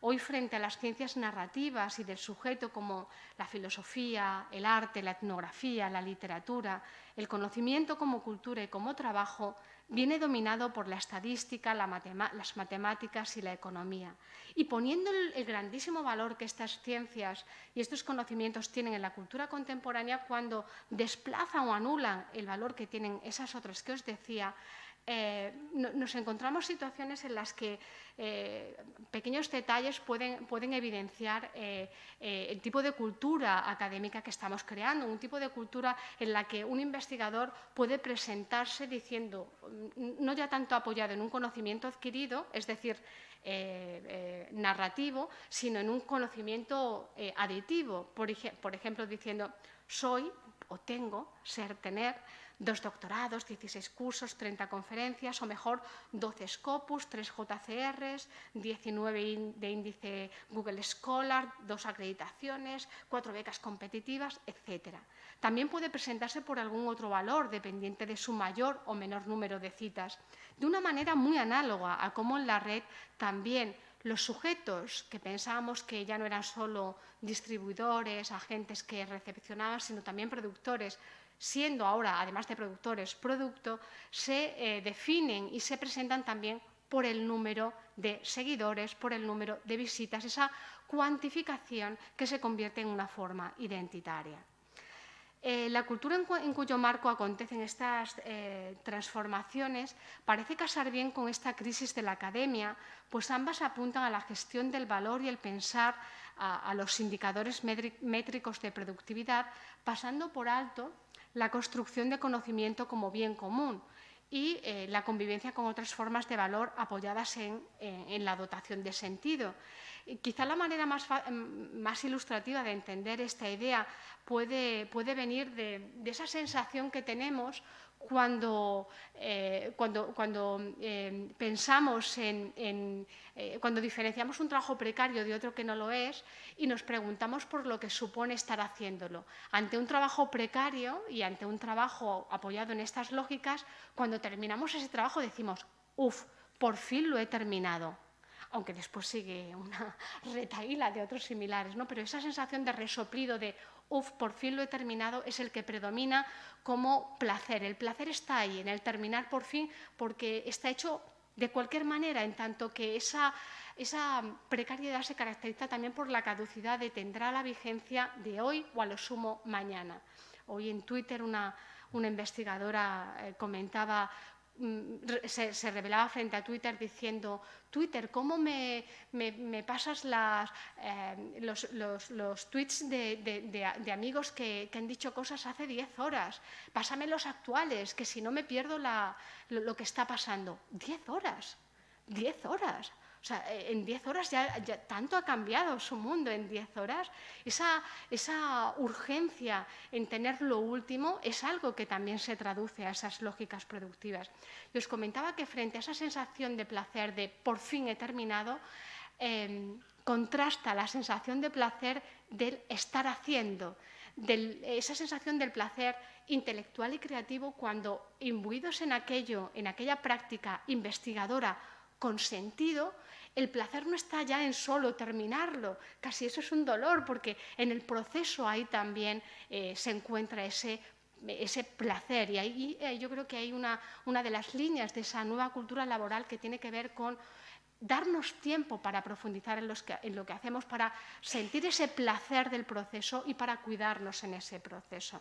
Hoy, frente a las ciencias narrativas y del sujeto como la filosofía, el arte, la etnografía, la literatura, el conocimiento como cultura y como trabajo, viene dominado por la estadística, las matemáticas y la economía. Y poniendo el grandísimo valor que estas ciencias y estos conocimientos tienen en la cultura contemporánea, cuando desplazan o anulan el valor que tienen esas otras que os decía, nos encontramos situaciones en las que pequeños detalles pueden evidenciar el tipo de cultura académica que estamos creando, un tipo de cultura en la que un investigador puede presentarse diciendo, no ya tanto apoyado en un conocimiento adquirido, es decir, narrativo, sino en un conocimiento aditivo, por ejemplo, diciendo soy o tengo, ser, tener, 2 doctorados, 16 cursos, 30 conferencias, o mejor, 12 Scopus, 3 JCRs, 19 de índice Google Scholar, 2 acreditaciones, 4 becas competitivas, etc. También puede presentarse por algún otro valor, dependiente de su mayor o menor número de citas, de una manera muy análoga a cómo en la red también los sujetos que pensábamos que ya no eran solo distribuidores, agentes que recepcionaban, sino también productores, siendo ahora, además de productores, producto, se definen y se presentan también por el número de seguidores, por el número de visitas, esa cuantificación que se convierte en una forma identitaria. La cultura en cuyo marco acontecen estas transformaciones parece casar bien con esta crisis de la academia, pues ambas apuntan a la gestión del valor y el pensar a los indicadores métricos de productividad, pasando por alto la construcción de conocimiento como bien común y la convivencia con otras formas de valor apoyadas en la dotación de sentido. Quizá la manera más ilustrativa de entender esta idea puede venir de esa sensación que tenemos cuando pensamos cuando diferenciamos un trabajo precario de otro que no lo es y nos preguntamos por lo que supone estar haciéndolo. Ante un trabajo precario y ante un trabajo apoyado en estas lógicas, cuando terminamos ese trabajo decimos, ¡uf!, por fin lo he terminado. Aunque después sigue una retahíla de otros similares, ¿no? Pero esa sensación de resoplido, de ¡uf!, por fin lo he terminado, es el que predomina como placer. El placer está ahí, en el terminar por fin, porque está hecho de cualquier manera, en tanto que esa precariedad se caracteriza también por la caducidad de tendrá la vigencia de hoy o a lo sumo mañana. Hoy en Twitter una investigadora comentaba, se revelaba frente a Twitter diciendo, Twitter, ¿cómo me pasas los tweets de amigos que han dicho cosas hace 10 horas? Pásame los actuales, que si no me pierdo lo que está pasando. 10 horas, 10 horas. O sea, en 10 horas ya tanto ha cambiado su mundo, en 10 horas. Esa urgencia en tener lo último es algo que también se traduce a esas lógicas productivas. Y os comentaba que frente a esa sensación de placer de por fin he terminado, contrasta la sensación de placer del estar haciendo, esa sensación del placer intelectual y creativo cuando imbuidos en aquella práctica investigadora con sentido, el placer no está ya en solo terminarlo, casi eso es un dolor, porque en el proceso ahí también se encuentra ese placer, y ahí yo creo que hay una de las líneas de esa nueva cultura laboral que tiene que ver con darnos tiempo para profundizar en lo que hacemos, para sentir ese placer del proceso y para cuidarnos en ese proceso.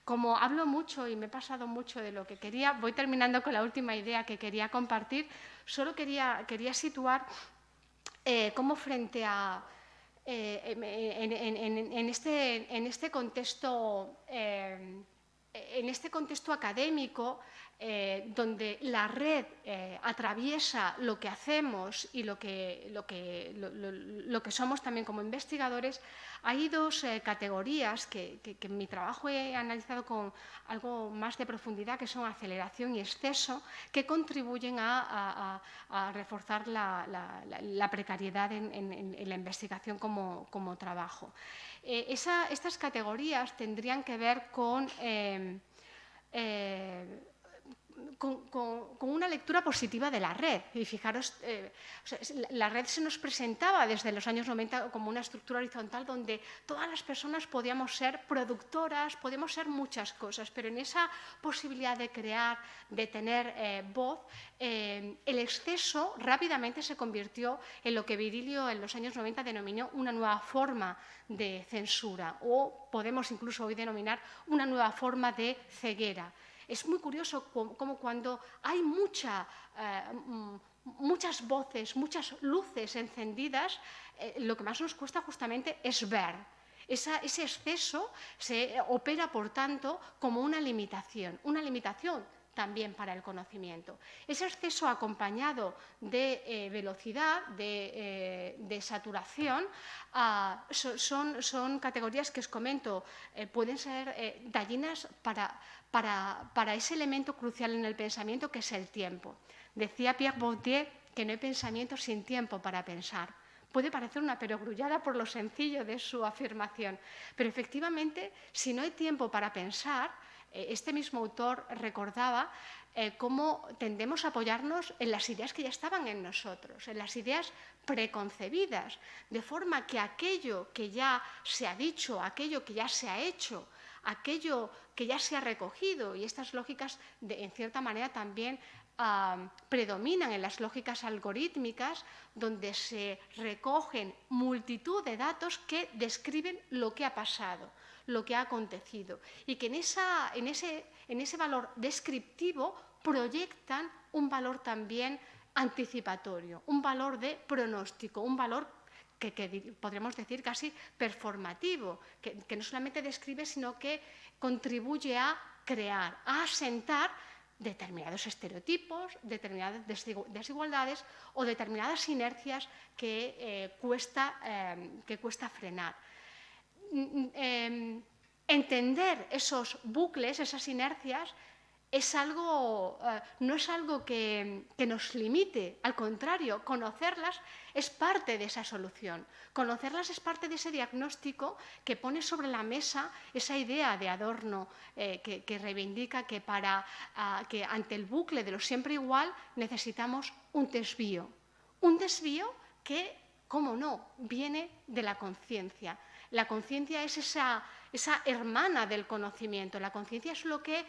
Como hablo mucho y me he pasado mucho de lo que quería, voy terminando con la última idea que quería compartir. Solo quería situar cómo frente a en este contexto en este contexto académico, donde la red atraviesa lo que hacemos y lo que somos también como investigadores, hay dos categorías que en mi trabajo he analizado con algo más de profundidad, que son aceleración y exceso, que contribuyen a reforzar la precariedad en la investigación como trabajo. Estas categorías tendrían que ver con una lectura positiva de la red. Y fijaros, la red se nos presentaba desde los años 90 como una estructura horizontal donde todas las personas podíamos ser productoras, podíamos ser muchas cosas, pero en esa posibilidad de crear, de tener voz, el exceso rápidamente se convirtió en lo que Virilio en los años 90 denominó una nueva forma de censura, o podemos incluso hoy denominar una nueva forma de ceguera. Es muy curioso cómo cuando hay muchas voces, muchas luces encendidas, lo que más nos cuesta justamente es ver. Ese exceso se opera, por tanto, como una limitación también para el conocimiento. Ese exceso acompañado de velocidad, de saturación, son categorías que os comento, pueden ser dañinas para ese elemento crucial en el pensamiento, que es el tiempo. Decía Pierre Bourdieu que no hay pensamiento sin tiempo para pensar. Puede parecer una perogrullada por lo sencillo de su afirmación, pero efectivamente, si no hay tiempo para pensar, este mismo autor recordaba cómo tendemos a apoyarnos en las ideas que ya estaban en nosotros, en las ideas preconcebidas, de forma que aquello que ya se ha dicho, aquello que ya se ha hecho, aquello que ya se ha recogido, y estas lógicas, en cierta manera, también predominan en las lógicas algorítmicas, donde se recogen multitud de datos que describen lo que ha pasado, lo que ha acontecido, y que en ese valor descriptivo proyectan un valor también anticipatorio, un valor de pronóstico, un valor que podríamos decir casi performativo, que no solamente describe, sino que contribuye a crear, a asentar determinados estereotipos, determinadas desigualdades o determinadas inercias que cuesta frenar. Entender esos bucles, esas inercias, no es algo que nos limite, al contrario, conocerlas es parte de esa solución. Conocerlas es parte de ese diagnóstico que pone sobre la mesa esa idea de Adorno que reivindica que que ante el bucle de lo siempre igual necesitamos un desvío. Un desvío que, cómo no, viene de la conciencia. La conciencia es esa hermana del conocimiento. La conciencia es lo que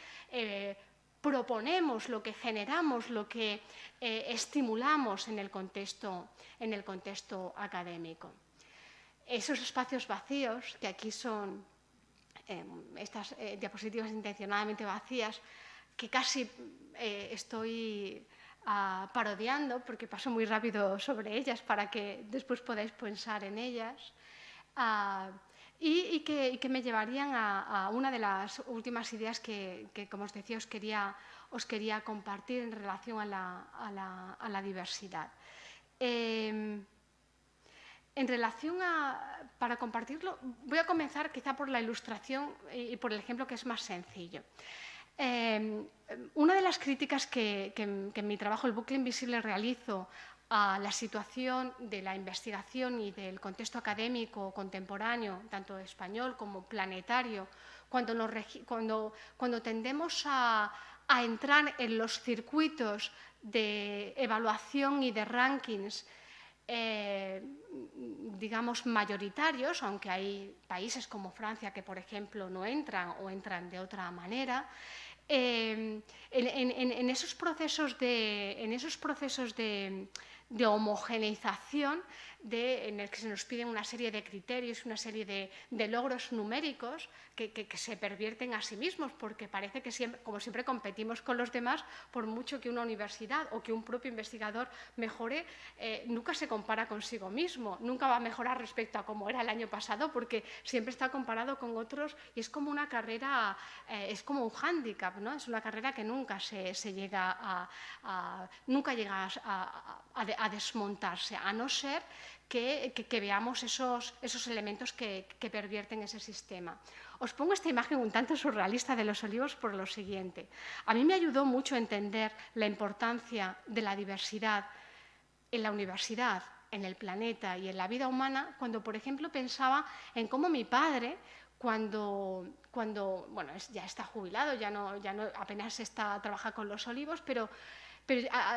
proponemos, lo que generamos, lo que estimulamos en el contexto académico. Esos espacios vacíos, que aquí son estas diapositivas intencionadamente vacías, que casi estoy parodiando, porque paso muy rápido sobre ellas para que después podáis pensar en ellas, y que me llevarían a una de las últimas ideas que como os decía, os quería compartir en relación a la diversidad. En relación para compartirlo, voy a comenzar quizá por la ilustración y por el ejemplo que es más sencillo. Una de las críticas que en mi trabajo, El bucle invisible, realizo a la situación de la investigación y del contexto académico contemporáneo, tanto español como planetario, cuando tendemos a entrar en los circuitos de evaluación y de rankings, digamos, mayoritarios, aunque hay países como Francia que, por ejemplo, no entran o entran de otra manera, en esos procesos de homogeneización, en el que se nos piden una serie de criterios, una serie de logros numéricos que se pervierten a sí mismos, porque parece que como siempre competimos con los demás, por mucho que una universidad o que un propio investigador mejore, nunca se compara consigo mismo, nunca va a mejorar respecto a cómo era el año pasado, porque siempre está comparado con otros, y es como una carrera, es como un hándicap, ¿no? Es una carrera que nunca nunca llega a desmontarse, a no ser que veamos esos elementos que pervierten ese sistema. Os pongo esta imagen un tanto surrealista de los olivos por lo siguiente. A mí me ayudó mucho a entender la importancia de la diversidad en la universidad, en el planeta y en la vida humana, cuando, por ejemplo, pensaba en cómo mi padre, cuando bueno, ya está jubilado, ya no apenas trabaja con los olivos, pero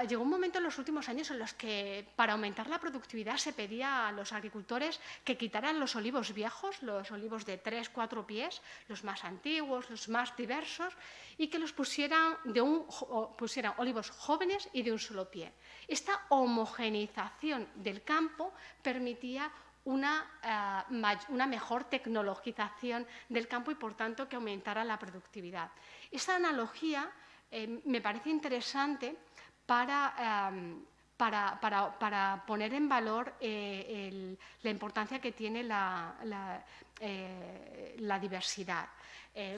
llegó un momento en los últimos años en los que para aumentar la productividad se pedía a los agricultores que quitaran los olivos viejos, los olivos de 3, 4 pies, los más antiguos, los más diversos, y que los pusieran olivos jóvenes y de un solo pie. Esta homogeneización del campo permitía una mejor tecnologización del campo y, por tanto, que aumentara la productividad. Esa analogía me parece interesante para poner en valor la importancia que tiene la diversidad.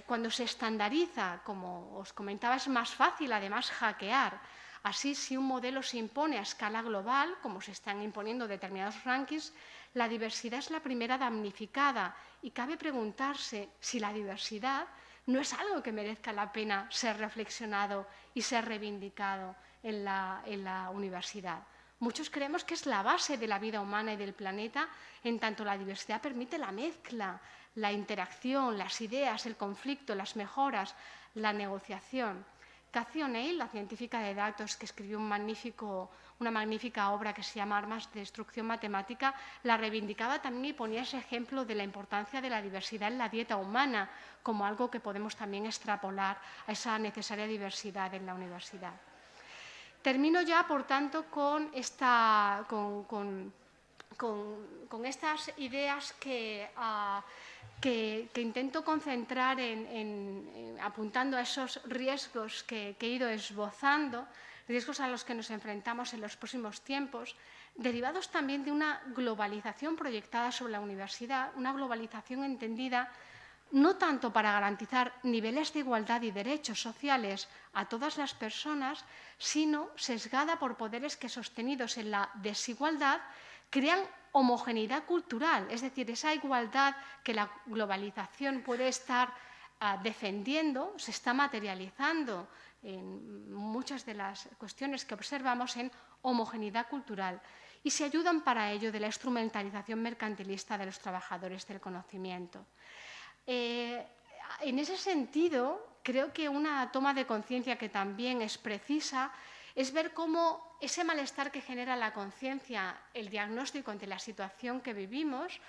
Cuando se estandariza, como os comentaba, es más fácil además hackear. Así, si un modelo se impone a escala global, como se están imponiendo determinados rankings, la diversidad es la primera damnificada, y cabe preguntarse si la diversidad no es algo que merezca la pena ser reflexionado y ser reivindicado en la universidad. Muchos creemos que es la base de la vida humana y del planeta, en tanto la diversidad permite la mezcla, la interacción, las ideas, el conflicto, las mejoras, la negociación. Cathy O'Neil, la científica de datos que escribió una magnífica obra que se llama Armas de destrucción matemática, la reivindicaba también y ponía ese ejemplo de la importancia de la diversidad en la dieta humana como algo que podemos también extrapolar a esa necesaria diversidad en la universidad. Termino ya, por tanto, con estas ideas que intento concentrar apuntando a esos riesgos que he ido esbozando, riesgos a los que nos enfrentamos en los próximos tiempos, derivados también de una globalización proyectada sobre la universidad, una globalización entendida no tanto para garantizar niveles de igualdad y derechos sociales a todas las personas, sino sesgada por poderes que, sostenidos en la desigualdad, crean homogeneidad cultural, es decir, esa igualdad que la globalización puede estar defendiendo, se está materializando en muchas de las cuestiones que observamos en homogeneidad cultural, y se ayudan para ello de la instrumentalización mercantilista de los trabajadores del conocimiento. En ese sentido, creo que una toma de conciencia que también es precisa es ver cómo ese malestar que genera la conciencia, el diagnóstico ante la situación que vivimos,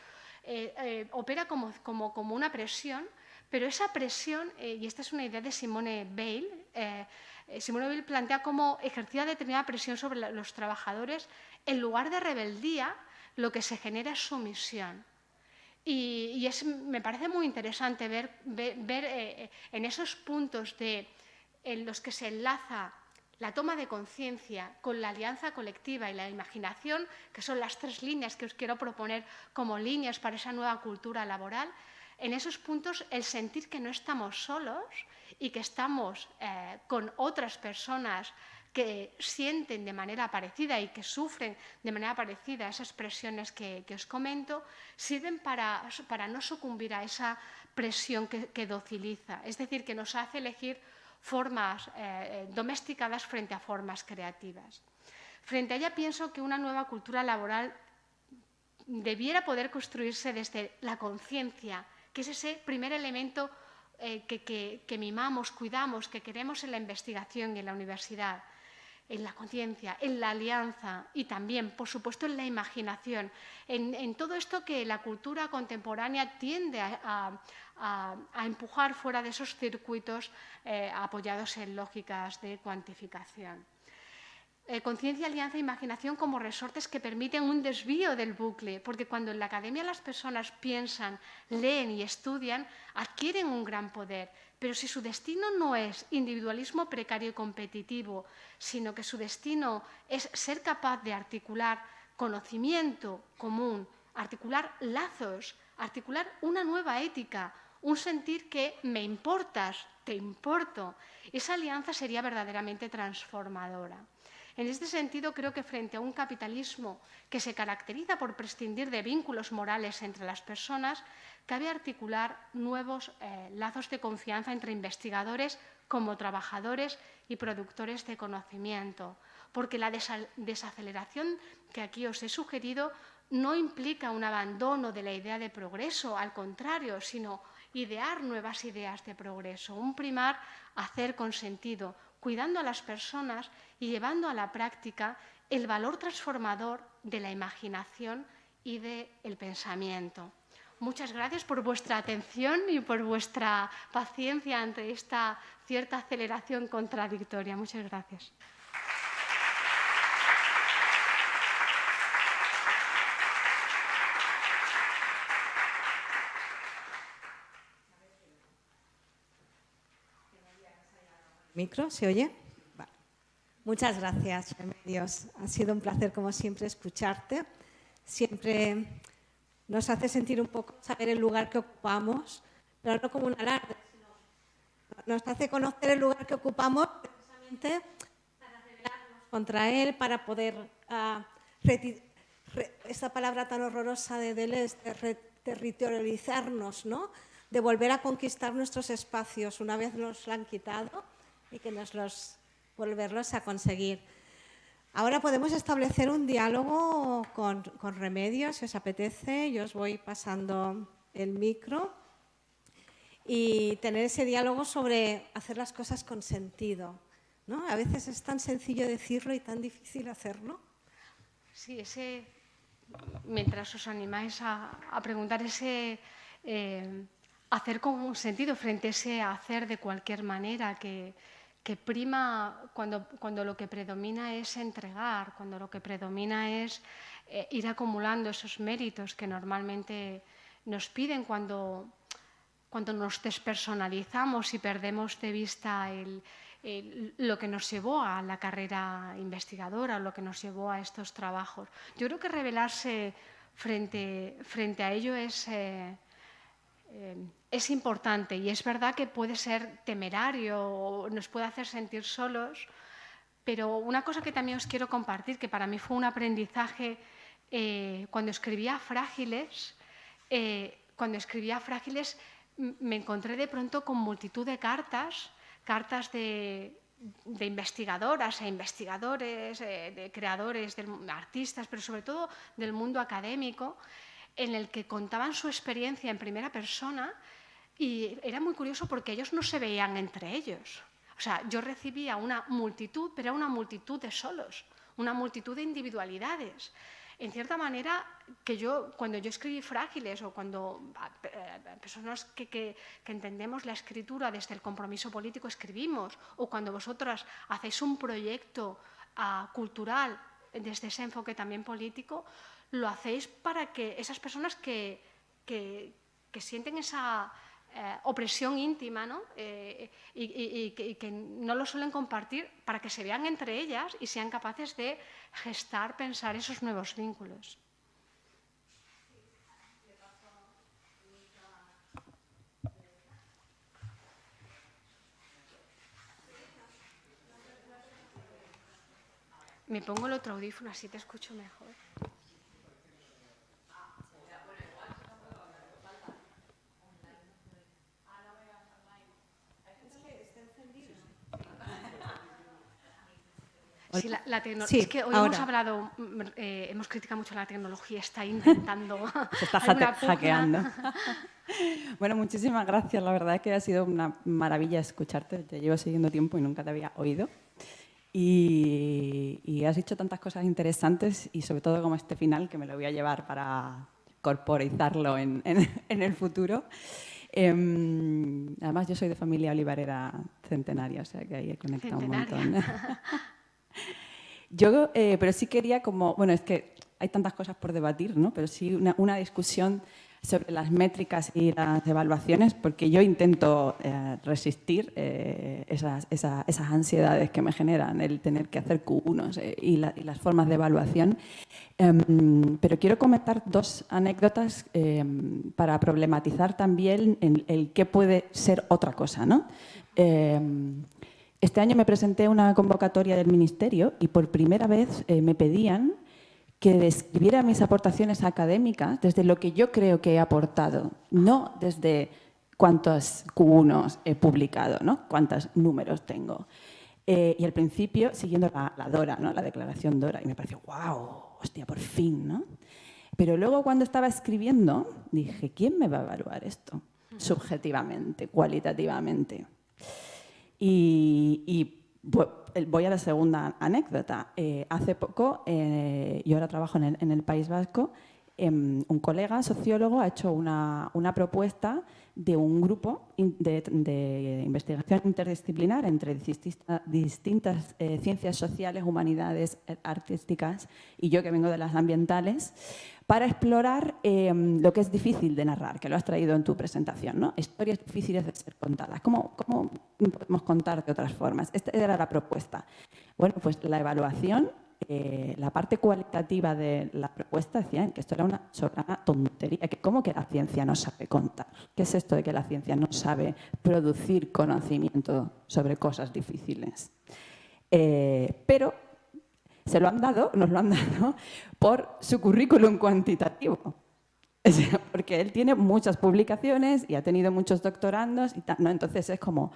opera como una presión, pero esa presión, y esta es una idea de Simone Weil, Simone Weil plantea cómo ejercida determinada presión sobre los trabajadores, en lugar de rebeldía, lo que se genera es sumisión. Y me parece muy interesante ver en esos puntos en los que se enlaza la toma de conciencia con la alianza colectiva y la imaginación, que son las 3 líneas que os quiero proponer como líneas para esa nueva cultura laboral. En esos puntos, el sentir que no estamos solos y que estamos con otras personas que sienten de manera parecida y que sufren de manera parecida esas presiones que os comento, sirven para no sucumbir a esa presión que dociliza, es decir, que nos hace elegir formas domesticadas frente a formas creativas. Frente a ella, pienso que una nueva cultura laboral debiera poder construirse desde la conciencia, que es ese primer elemento que mimamos, cuidamos, que queremos en la investigación y en la universidad. en la conciencia, en la alianza y también, por supuesto, en la imaginación, en todo esto que la cultura contemporánea tiende a empujar fuera de esos circuitos apoyados en lógicas de cuantificación. Conciencia, alianza e imaginación como resortes que permiten un desvío del bucle, porque cuando en la academia las personas piensan, leen y estudian, adquieren un gran poder. Pero si su destino no es individualismo precario y competitivo, sino que su destino es ser capaz de articular conocimiento común, articular lazos, articular una nueva ética, un sentir que me importas, te importo, esa alianza sería verdaderamente transformadora. En este sentido, creo que frente a un capitalismo que se caracteriza por prescindir de vínculos morales entre las personas, cabe articular nuevos lazos de confianza entre investigadores como trabajadores y productores de conocimiento, porque la desaceleración que aquí os he sugerido no implica un abandono de la idea de progreso, al contrario, sino idear nuevas ideas de progreso, un primar hacer con sentido, cuidando a las personas y llevando a la práctica el valor transformador de la imaginación y del pensamiento. Muchas gracias por vuestra atención y por vuestra paciencia ante esta cierta aceleración contradictoria. Muchas gracias. ¿Micro? ¿Se oye? Vale. Muchas gracias, Remedios. Ha sido un placer, como siempre, escucharte. Siempre nos hace sentir un poco, saber el lugar que ocupamos, pero no como un alarde, sino nos hace conocer el lugar que ocupamos precisamente para rebelarnos contra él, para poder, esta palabra tan horrorosa de Deleuze, de territorializarnos, ¿no? De volver a conquistar nuestros espacios una vez nos lo han quitado y que volverlos a conseguir. Ahora podemos establecer un diálogo con Remedios, si os apetece. Yo os voy pasando el micro y tener ese diálogo sobre hacer las cosas con sentido, ¿no? A veces es tan sencillo decirlo y tan difícil hacerlo. Sí, mientras os animáis a preguntar ese hacer con sentido frente a ese hacer de cualquier manera que prima cuando lo que predomina es entregar, cuando lo que predomina es ir acumulando esos méritos que normalmente nos piden cuando nos despersonalizamos y perdemos de vista lo que nos llevó a la carrera investigadora, lo que nos llevó a estos trabajos. Yo creo que rebelarse frente a ello es importante, y es verdad que puede ser temerario o nos puede hacer sentir solos, pero una cosa que también os quiero compartir, que para mí fue un aprendizaje cuando escribía Frágiles, me encontré de pronto con multitud de cartas de investigadoras e investigadores, de creadores, de artistas, pero sobre todo del mundo académico, en el que contaban su experiencia en primera persona, y era muy curioso porque ellos no se veían entre ellos. O sea, yo recibía una multitud, pero era una multitud de solos, una multitud de individualidades. En cierta manera, cuando yo escribí Frágiles, o cuando personas que entendemos la escritura desde el compromiso político escribimos, o cuando vosotras hacéis un proyecto cultural desde ese enfoque también político, lo hacéis para que esas personas que sienten esa opresión íntima, ¿no? y que no lo suelen compartir, para que se vean entre ellas y sean capaces de gestar, pensar esos nuevos vínculos. Me pongo el otro audífono, así te escucho mejor. Sí, sí, es que hoy hemos criticado mucho la tecnología, está intentando... Se está hackeando. Bueno, muchísimas gracias. La verdad es que ha sido una maravilla escucharte. Te llevo siguiendo tiempo y nunca te había oído. Y has dicho tantas cosas interesantes y sobre todo como este final, que me lo voy a llevar para corporizarlo en el futuro. Además, yo soy de familia olivarera centenaria, o sea que ahí he conectado un montón. Yo, pero sí quería como, bueno, es que hay tantas cosas por debatir, ¿no? Pero sí una discusión sobre las métricas y las evaluaciones, porque yo intento resistir esas ansiedades que me generan el tener que hacer Q1 y las formas de evaluación. Pero quiero comentar dos anécdotas para problematizar también el qué puede ser otra cosa, ¿no? Este año me presenté a una convocatoria del Ministerio y por primera vez me pedían que describiera mis aportaciones académicas desde lo que yo creo que he aportado, no desde cuántos Q1 he publicado, ¿no? Cuántos números tengo. Y al principio, siguiendo la DORA, ¿no? La declaración DORA, y me pareció, wow, hostia, por fin, ¿no? Pero luego cuando estaba escribiendo, dije, ¿quién me va a evaluar esto? Subjetivamente, cualitativamente. Y voy a la segunda anécdota. Hace poco, yo ahora trabajo en el País Vasco, un colega sociólogo ha hecho una propuesta de un grupo de investigación interdisciplinar entre distintas ciencias sociales, humanidades, artísticas y yo que vengo de las ambientales, para explorar lo que es difícil de narrar, que lo has traído en tu presentación, ¿no? Historias difíciles de ser contadas. ¿Cómo podemos contar de otras formas? Esta era la propuesta. Bueno, pues la evaluación, la parte cualitativa de la propuesta decían que esto era una soberana tontería, que cómo que la ciencia no sabe contar. ¿Qué es esto de que la ciencia no sabe producir conocimiento sobre cosas difíciles? Pero nos lo han dado por su currículum cuantitativo. O sea, porque él tiene muchas publicaciones y ha tenido muchos doctorandos y tal, ¿no? Entonces es como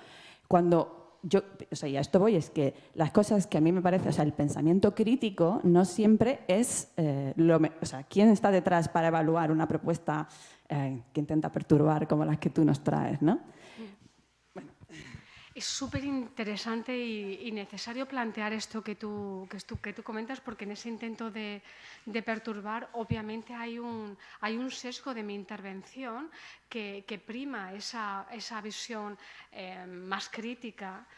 cuando yo, o sea, y a esto voy, es que las cosas que a mí me parece, o sea, el pensamiento crítico no siempre es, o sea, ¿quién está detrás para evaluar una propuesta que intenta perturbar como las que tú nos traes, ¿no? Es súper interesante y necesario plantear esto que tú comentas, porque en ese intento de perturbar, obviamente hay un sesgo de mi intervención que prima esa visión más crítica.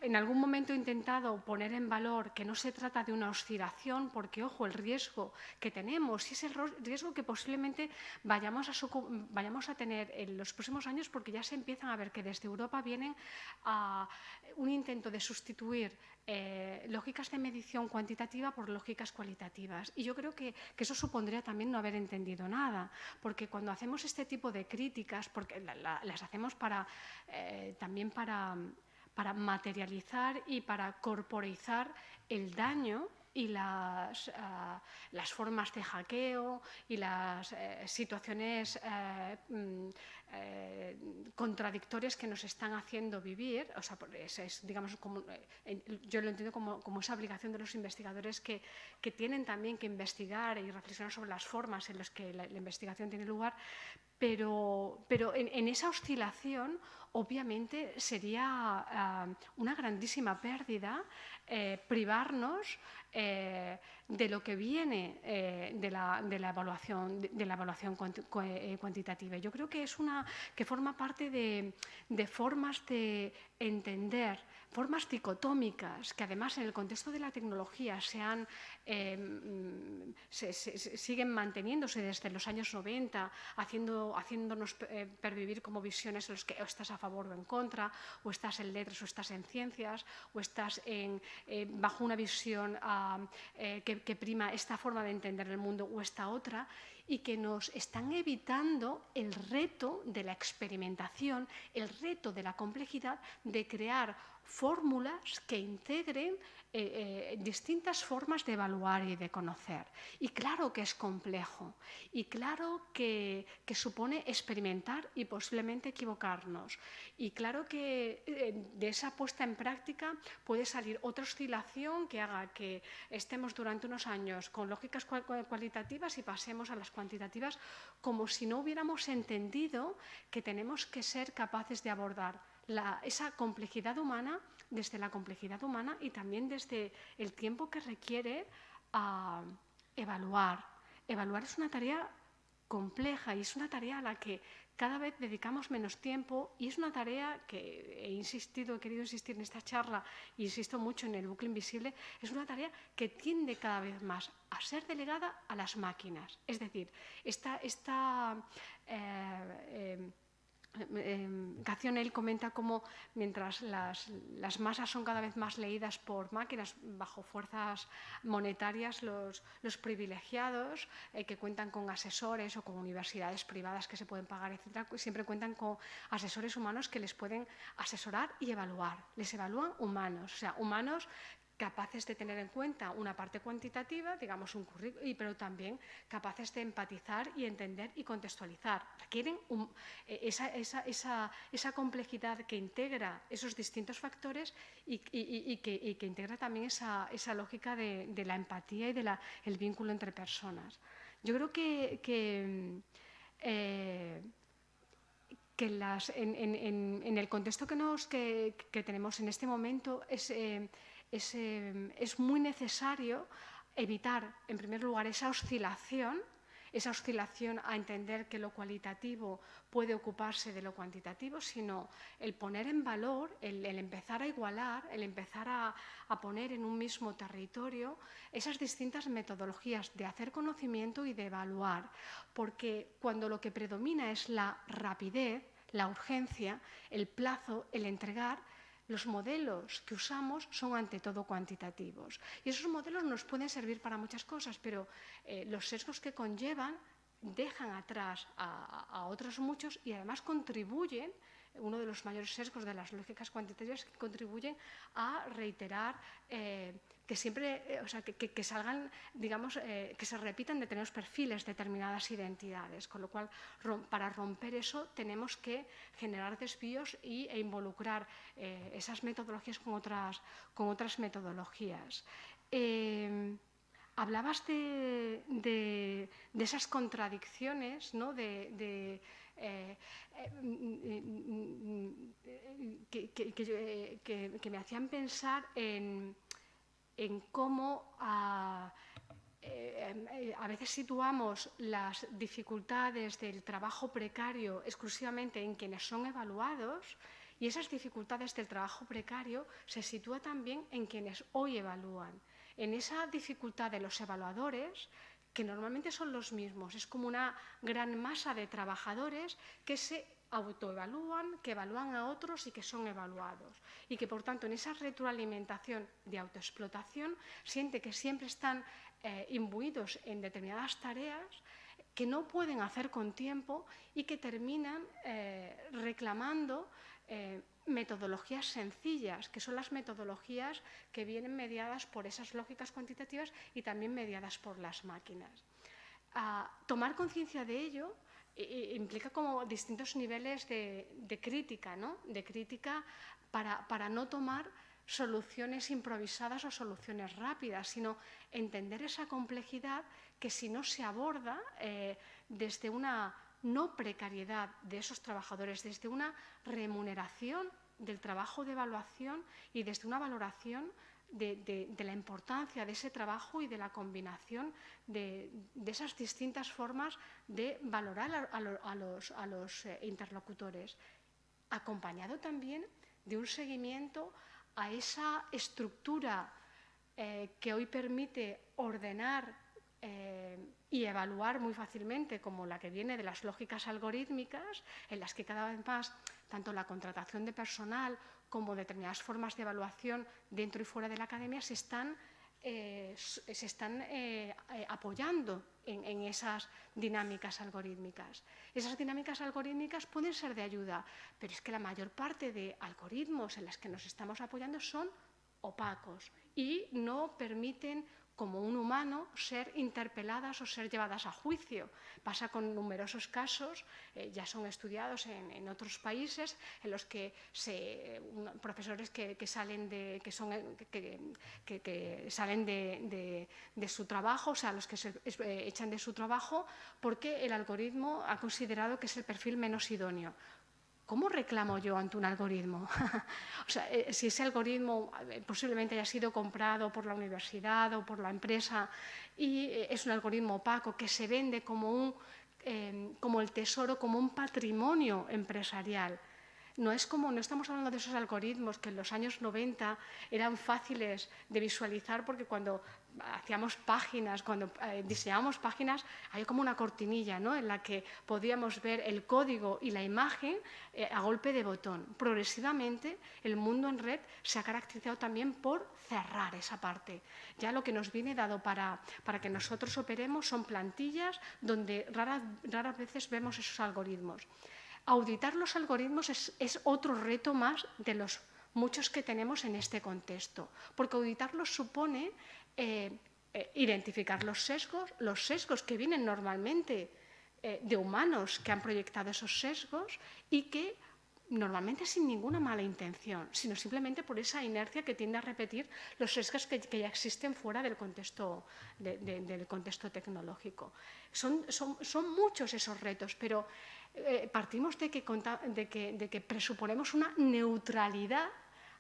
En algún momento he intentado poner en valor que no se trata de una oscilación, porque, ojo, el riesgo que tenemos, y es el riesgo que posiblemente vayamos a tener en los próximos años, porque ya se empiezan a ver que desde Europa vienen a un intento de sustituir lógicas de medición cuantitativa por lógicas cualitativas. Y yo creo que eso supondría también no haber entendido nada, porque cuando hacemos este tipo de críticas, porque las hacemos también para materializar y para corporizar el daño y las formas de hackeo y las situaciones contradictorias que nos están haciendo vivir. O sea, digamos, yo lo entiendo como esa obligación de los investigadores que tienen también que investigar y reflexionar sobre las formas en las que la investigación tiene lugar, pero en esa oscilación obviamente sería una grandísima pérdida privarnos de lo que viene de la evaluación cuantitativa. Yo creo que que forma parte de formas de entender, formas dicotómicas que además en el contexto de la tecnología siguen manteniéndose desde los años 90, haciéndonos pervivir como visiones en las que o estás a favor o en contra, o estás en letras o estás en ciencias, o estás bajo una visión que prima esta forma de entender el mundo o esta otra, y que nos están evitando el reto de la experimentación, el reto de la complejidad de crear fórmulas que integren distintas formas de evaluar y de conocer. Y claro que es complejo, y claro que supone experimentar y posiblemente equivocarnos. Y claro que de esa puesta en práctica puede salir otra oscilación que haga que estemos durante unos años con lógicas cualitativas y pasemos a las cuantitativas, como si no hubiéramos entendido que tenemos que ser capaces de abordar esa complejidad humana, desde la complejidad humana y también desde el tiempo que requiere evaluar. Evaluar es una tarea compleja y es una tarea a la que cada vez dedicamos menos tiempo, y es una tarea que he querido insistir en esta charla, e insisto mucho en el bucle invisible, es una tarea que tiende cada vez más a ser delegada a las máquinas. Es decir, Gacionel comenta cómo mientras las masas son cada vez más leídas por máquinas bajo fuerzas monetarias, los privilegiados que cuentan con asesores o con universidades privadas que se pueden pagar, etcétera, siempre cuentan con asesores humanos que les pueden asesorar y evaluar. Les evalúan humanos, o sea, humanos capaces de tener en cuenta una parte cuantitativa, digamos un currículum, pero también capaces de empatizar y entender y contextualizar. Requieren esa complejidad que integra esos distintos factores y que integra también esa lógica de la empatía y del vínculo entre personas. Yo creo que en el contexto que tenemos en este momento es muy necesario evitar, en primer lugar, esa oscilación a entender que lo cualitativo puede ocuparse de lo cuantitativo, sino el poner en valor, el empezar a igualar, el empezar a poner en un mismo territorio esas distintas metodologías de hacer conocimiento y de evaluar, porque cuando lo que predomina es la rapidez, la urgencia, el plazo, el entregar, los modelos que usamos son ante todo cuantitativos. Y esos modelos nos pueden servir para muchas cosas, pero los sesgos que conllevan dejan atrás a otros muchos y además contribuyen, uno de los mayores sesgos de las lógicas cuantitativas, que contribuyen a reiterar que siempre, o sea, que salgan, digamos, que se repitan determinados perfiles, determinadas identidades, con lo cual para romper eso tenemos que generar desvíos e involucrar esas metodologías con otras metodologías. Hablabas de esas contradicciones, ¿no? Que me hacían pensar en cómo a veces situamos las dificultades del trabajo precario exclusivamente en quienes son evaluados, y esas dificultades del trabajo precario se sitúan también en quienes hoy evalúan. En esa dificultad de los evaluadores, que normalmente son los mismos, es como una gran masa de trabajadores que se autoevalúan, que evalúan a otros y que son evaluados. Y que, por tanto, en esa retroalimentación de autoexplotación siente que siempre están imbuidos en determinadas tareas que no pueden hacer con tiempo y que terminan reclamando metodologías sencillas, que son las metodologías que vienen mediadas por esas lógicas cuantitativas y también mediadas por las máquinas. Tomar conciencia de ello implica como distintos niveles de crítica, ¿no? De crítica para no tomar soluciones improvisadas o soluciones rápidas, sino entender esa complejidad que, si no se aborda desde una no precariedad de esos trabajadores, desde una remuneración del trabajo de evaluación y desde una valoración de la importancia de ese trabajo y de la combinación de esas distintas formas de valorar a los interlocutores, acompañado también de un seguimiento a esa estructura que hoy permite ordenar y evaluar muy fácilmente, como la que viene de las lógicas algorítmicas, en las que cada vez más tanto la contratación de personal como determinadas formas de evaluación dentro y fuera de la academia se están apoyando en esas dinámicas algorítmicas. Esas dinámicas algorítmicas pueden ser de ayuda, pero es que la mayor parte de algoritmos en los que nos estamos apoyando son opacos y no permiten, como un humano, ser interpeladas o ser llevadas a juicio. Pasa con numerosos casos, ya son estudiados en otros países, en los que profesores que salen de su trabajo, o sea, los que se echan de su trabajo porque el algoritmo ha considerado que es el perfil menos idóneo. ¿cómo reclamo yo ante un algoritmo? O sea, si ese algoritmo posiblemente haya sido comprado por la universidad o por la empresa y es un algoritmo opaco que se vende como el tesoro, como un patrimonio empresarial. No estamos hablando de esos algoritmos que en los años 90 eran fáciles de visualizar, porque cuando hacíamos páginas, cuando diseñábamos páginas, había como una cortinilla, ¿no?, en la que podíamos ver el código y la imagen a golpe de botón. Progresivamente, el mundo en red se ha caracterizado también por cerrar esa parte. Ya lo que nos viene dado para que nosotros operemos son plantillas donde raras veces vemos esos algoritmos. Auditar los algoritmos es otro reto más de los muchos que tenemos en este contexto, porque auditarlos supone identificar los sesgos que vienen normalmente de humanos que han proyectado esos sesgos y que normalmente sin ninguna mala intención, sino simplemente por esa inercia que tiende a repetir los sesgos que ya existen fuera del contexto, del contexto tecnológico. Son muchos esos retos, pero partimos de que presuponemos una neutralidad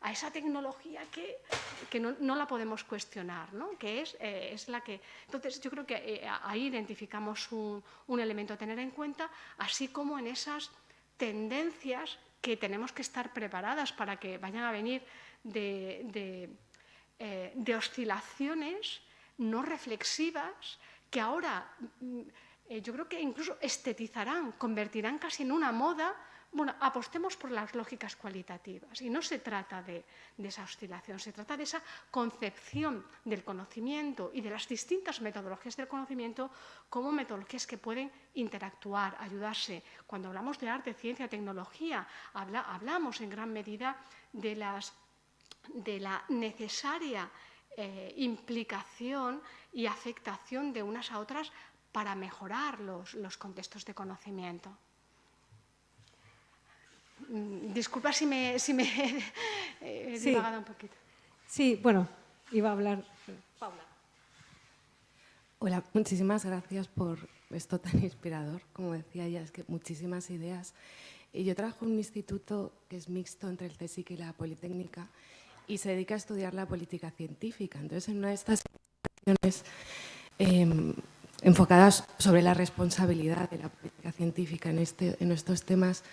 a esa tecnología que no la podemos cuestionar, ¿no?, que es la que... Entonces, yo creo que ahí identificamos un elemento a tener en cuenta, así como en esas tendencias que tenemos que estar preparadas para que vayan a venir de oscilaciones no reflexivas que ahora yo creo que incluso estetizarán, convertirán casi en una moda. Bueno, apostemos por las lógicas cualitativas y no se trata de esa oscilación, se trata de esa concepción del conocimiento y de las distintas metodologías del conocimiento como metodologías que pueden interactuar, ayudarse. Cuando hablamos de arte, ciencia, tecnología, hablamos en gran medida de la necesaria implicación y afectación de unas a otras para mejorar los contextos de conocimiento. Disculpa si me he divagado un poquito. Sí, bueno, iba a hablar Paula. Hola, muchísimas gracias por esto tan inspirador. Como decía ella, es que muchísimas ideas. Y yo trabajo en un instituto que es mixto entre el CSIC y la Politécnica y se dedica a estudiar la política científica. Entonces, en una de estas acciones enfocadas sobre la responsabilidad de la política científica en estos temas,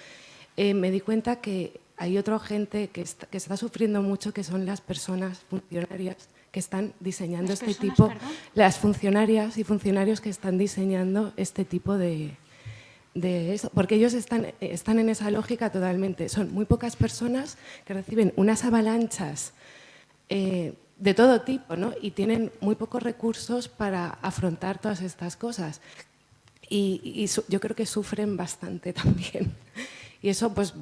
me di cuenta que hay otra gente que está sufriendo mucho, que son las personas funcionarias que están diseñando este tipo, las funcionarias y funcionarios que están diseñando este tipo de eso, porque ellos están en esa lógica totalmente. Son muy pocas personas que reciben unas avalanchas de todo tipo, ¿no?, y tienen muy pocos recursos para afrontar todas estas cosas. Y yo creo que sufren bastante también. Y eso, pues,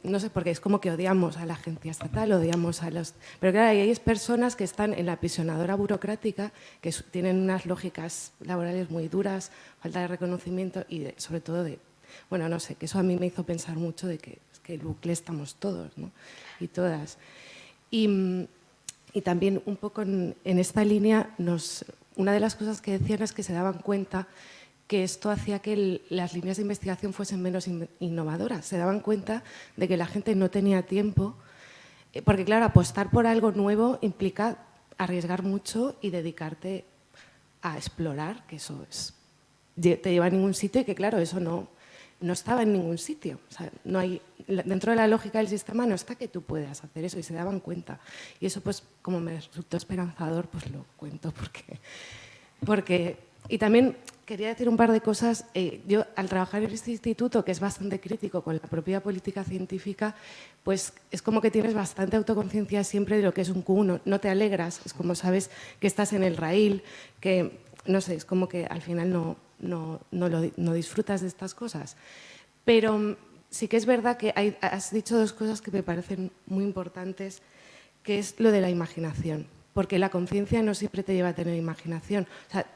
no sé, porque es como que odiamos a la agencia estatal, odiamos a los... Pero claro, hay personas que están en la apisonadora burocrática, que tienen unas lógicas laborales muy duras, falta de reconocimiento y sobre todo bueno, no sé, que eso a mí me hizo pensar mucho de que el bucle estamos todos, ¿no?, y todas. Y también un poco en esta línea, una de las cosas que decían es que se daban cuenta que esto hacía que las líneas de investigación fuesen menos innovadoras. Se daban cuenta de que la gente no tenía tiempo, porque claro, apostar por algo nuevo implica arriesgar mucho y dedicarte a explorar, que eso te lleva a ningún sitio y que claro, eso no estaba en ningún sitio. O sea, dentro de la lógica del sistema no está que tú puedas hacer eso, y se daban cuenta. Y eso, pues, como me resultó esperanzador, pues lo cuento porque y también quería decir un par de cosas. Yo, al trabajar en este instituto, que es bastante crítico con la propia política científica, pues es como que tienes bastante autoconciencia siempre de lo que es un Q1. No te alegras, es como sabes que estás en el raíl, que, no sé, es como que al final no disfrutas de estas cosas. Pero sí que es verdad que has dicho dos cosas que me parecen muy importantes, que es lo de la imaginación, porque la conciencia no siempre te lleva a tener imaginación. O sea,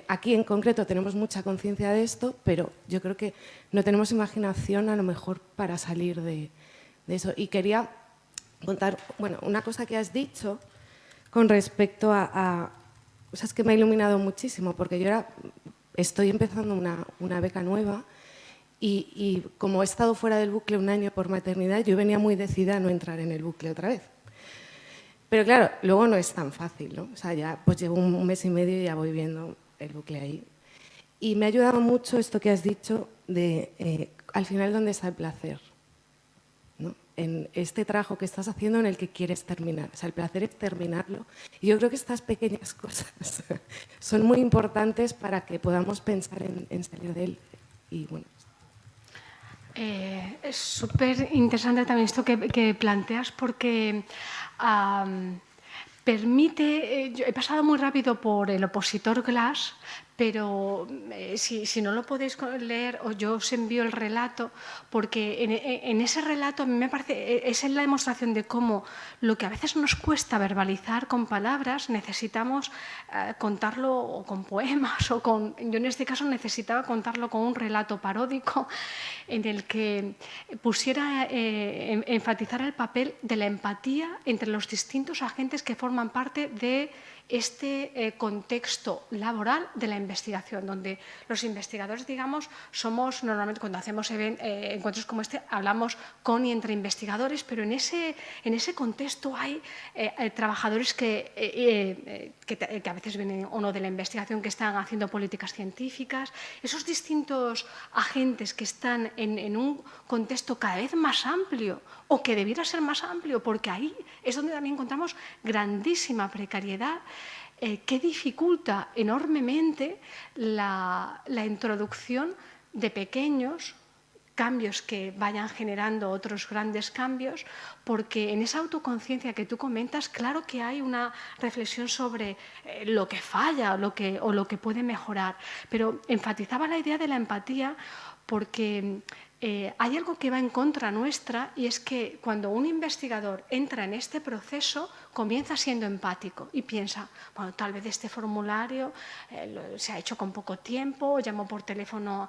aquí en concreto tenemos mucha conciencia de esto, pero yo creo que no tenemos imaginación a lo mejor para salir de eso. Y quería contar, bueno, una cosa que has dicho con respecto a o sea, es que me ha iluminado muchísimo, porque yo estoy empezando una beca nueva Y como he estado fuera del bucle un año por maternidad, yo venía muy decidida a no entrar en el bucle otra vez. Pero claro, luego no es tan fácil, ¿no? O sea, ya pues llevo un mes y medio y ya voy viendo el bucle ahí. Y me ha ayudado mucho esto que has dicho de al final dónde está el placer, ¿no? En este trabajo que estás haciendo en el que quieres terminar. O sea, el placer es terminarlo. Y yo creo que estas pequeñas cosas son muy importantes para que podamos pensar en salir de él. Y bueno. Es súper interesante también esto que planteas porque permite, yo he pasado muy rápido por el opositor Glass, pero si no lo podéis leer, yo os envío el relato, porque en ese relato a mí me parece, es la demostración de cómo lo que a veces nos cuesta verbalizar con palabras, necesitamos contarlo con poemas o con, yo en este caso necesitaba contarlo con un relato paródico en el que pusiera, enfatizar el papel de la empatía entre los distintos agentes que forman parte de este contexto laboral de la investigación, donde los investigadores, digamos, somos normalmente, cuando hacemos encuentros como este, hablamos con y entre investigadores, pero en ese contexto hay trabajadores que a veces vienen o no de la investigación, que están haciendo políticas científicas, esos distintos agentes que están en un contexto cada vez más amplio o que debiera ser más amplio, porque ahí es donde también encontramos grandísima precariedad que dificulta enormemente la introducción de pequeños cambios que vayan generando otros grandes cambios, porque en esa autoconciencia que tú comentas, claro que hay una reflexión sobre lo que falla o lo que puede mejorar, pero enfatizaba la idea de la empatía porque hay algo que va en contra nuestra, y es que cuando un investigador entra en este proceso comienza siendo empático y piensa, bueno, tal vez este formulario se ha hecho con poco tiempo, llamo por teléfono,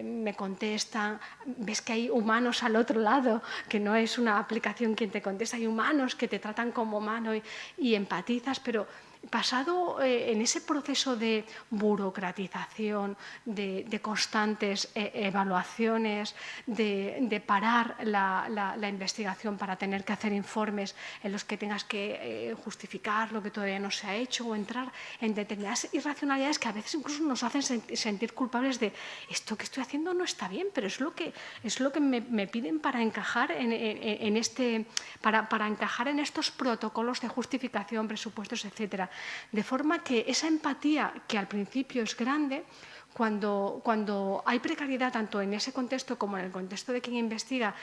me contestan, ves que hay humanos al otro lado, que no es una aplicación quien te contesta, hay humanos que te tratan como humano y empatizas, pero pasado en ese proceso de burocratización, de constantes evaluaciones, de parar la investigación para tener que hacer informes en los que tengas que justificar lo que todavía no se ha hecho o entrar en determinadas irracionalidades que a veces incluso nos hacen sentir culpables de esto que estoy haciendo no está bien, pero es lo que me piden para encajar para encajar en estos protocolos de justificación, presupuestos, etcétera. De forma que esa empatía, que al principio es grande, cuando hay precariedad tanto en ese contexto como en el contexto de quien investiga,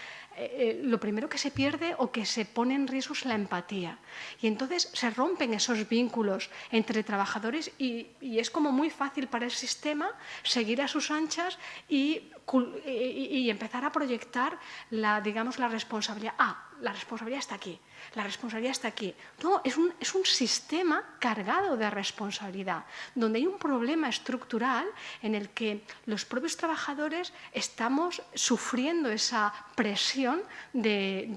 lo primero que se pierde o que se pone en riesgo es la empatía. Y entonces se rompen esos vínculos entre trabajadores y es como muy fácil para el sistema seguir a sus anchas y empezar a proyectar la responsabilidad. La responsabilidad está aquí. La responsabilidad está aquí. No, es un sistema cargado de responsabilidad, donde hay un problema estructural en el que los propios trabajadores estamos sufriendo esa presión de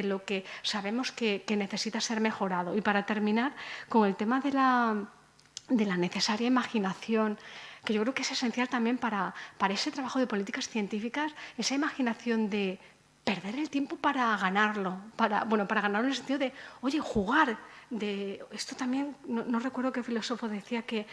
lo que sabemos que necesita ser mejorado. Y para terminar, con el tema de la necesaria imaginación, que yo creo que es esencial también para ese trabajo de políticas científicas, esa imaginación de perder el tiempo para ganarlo, para ganarlo en el sentido de, oye, jugar. Esto también, no recuerdo qué filósofo decía que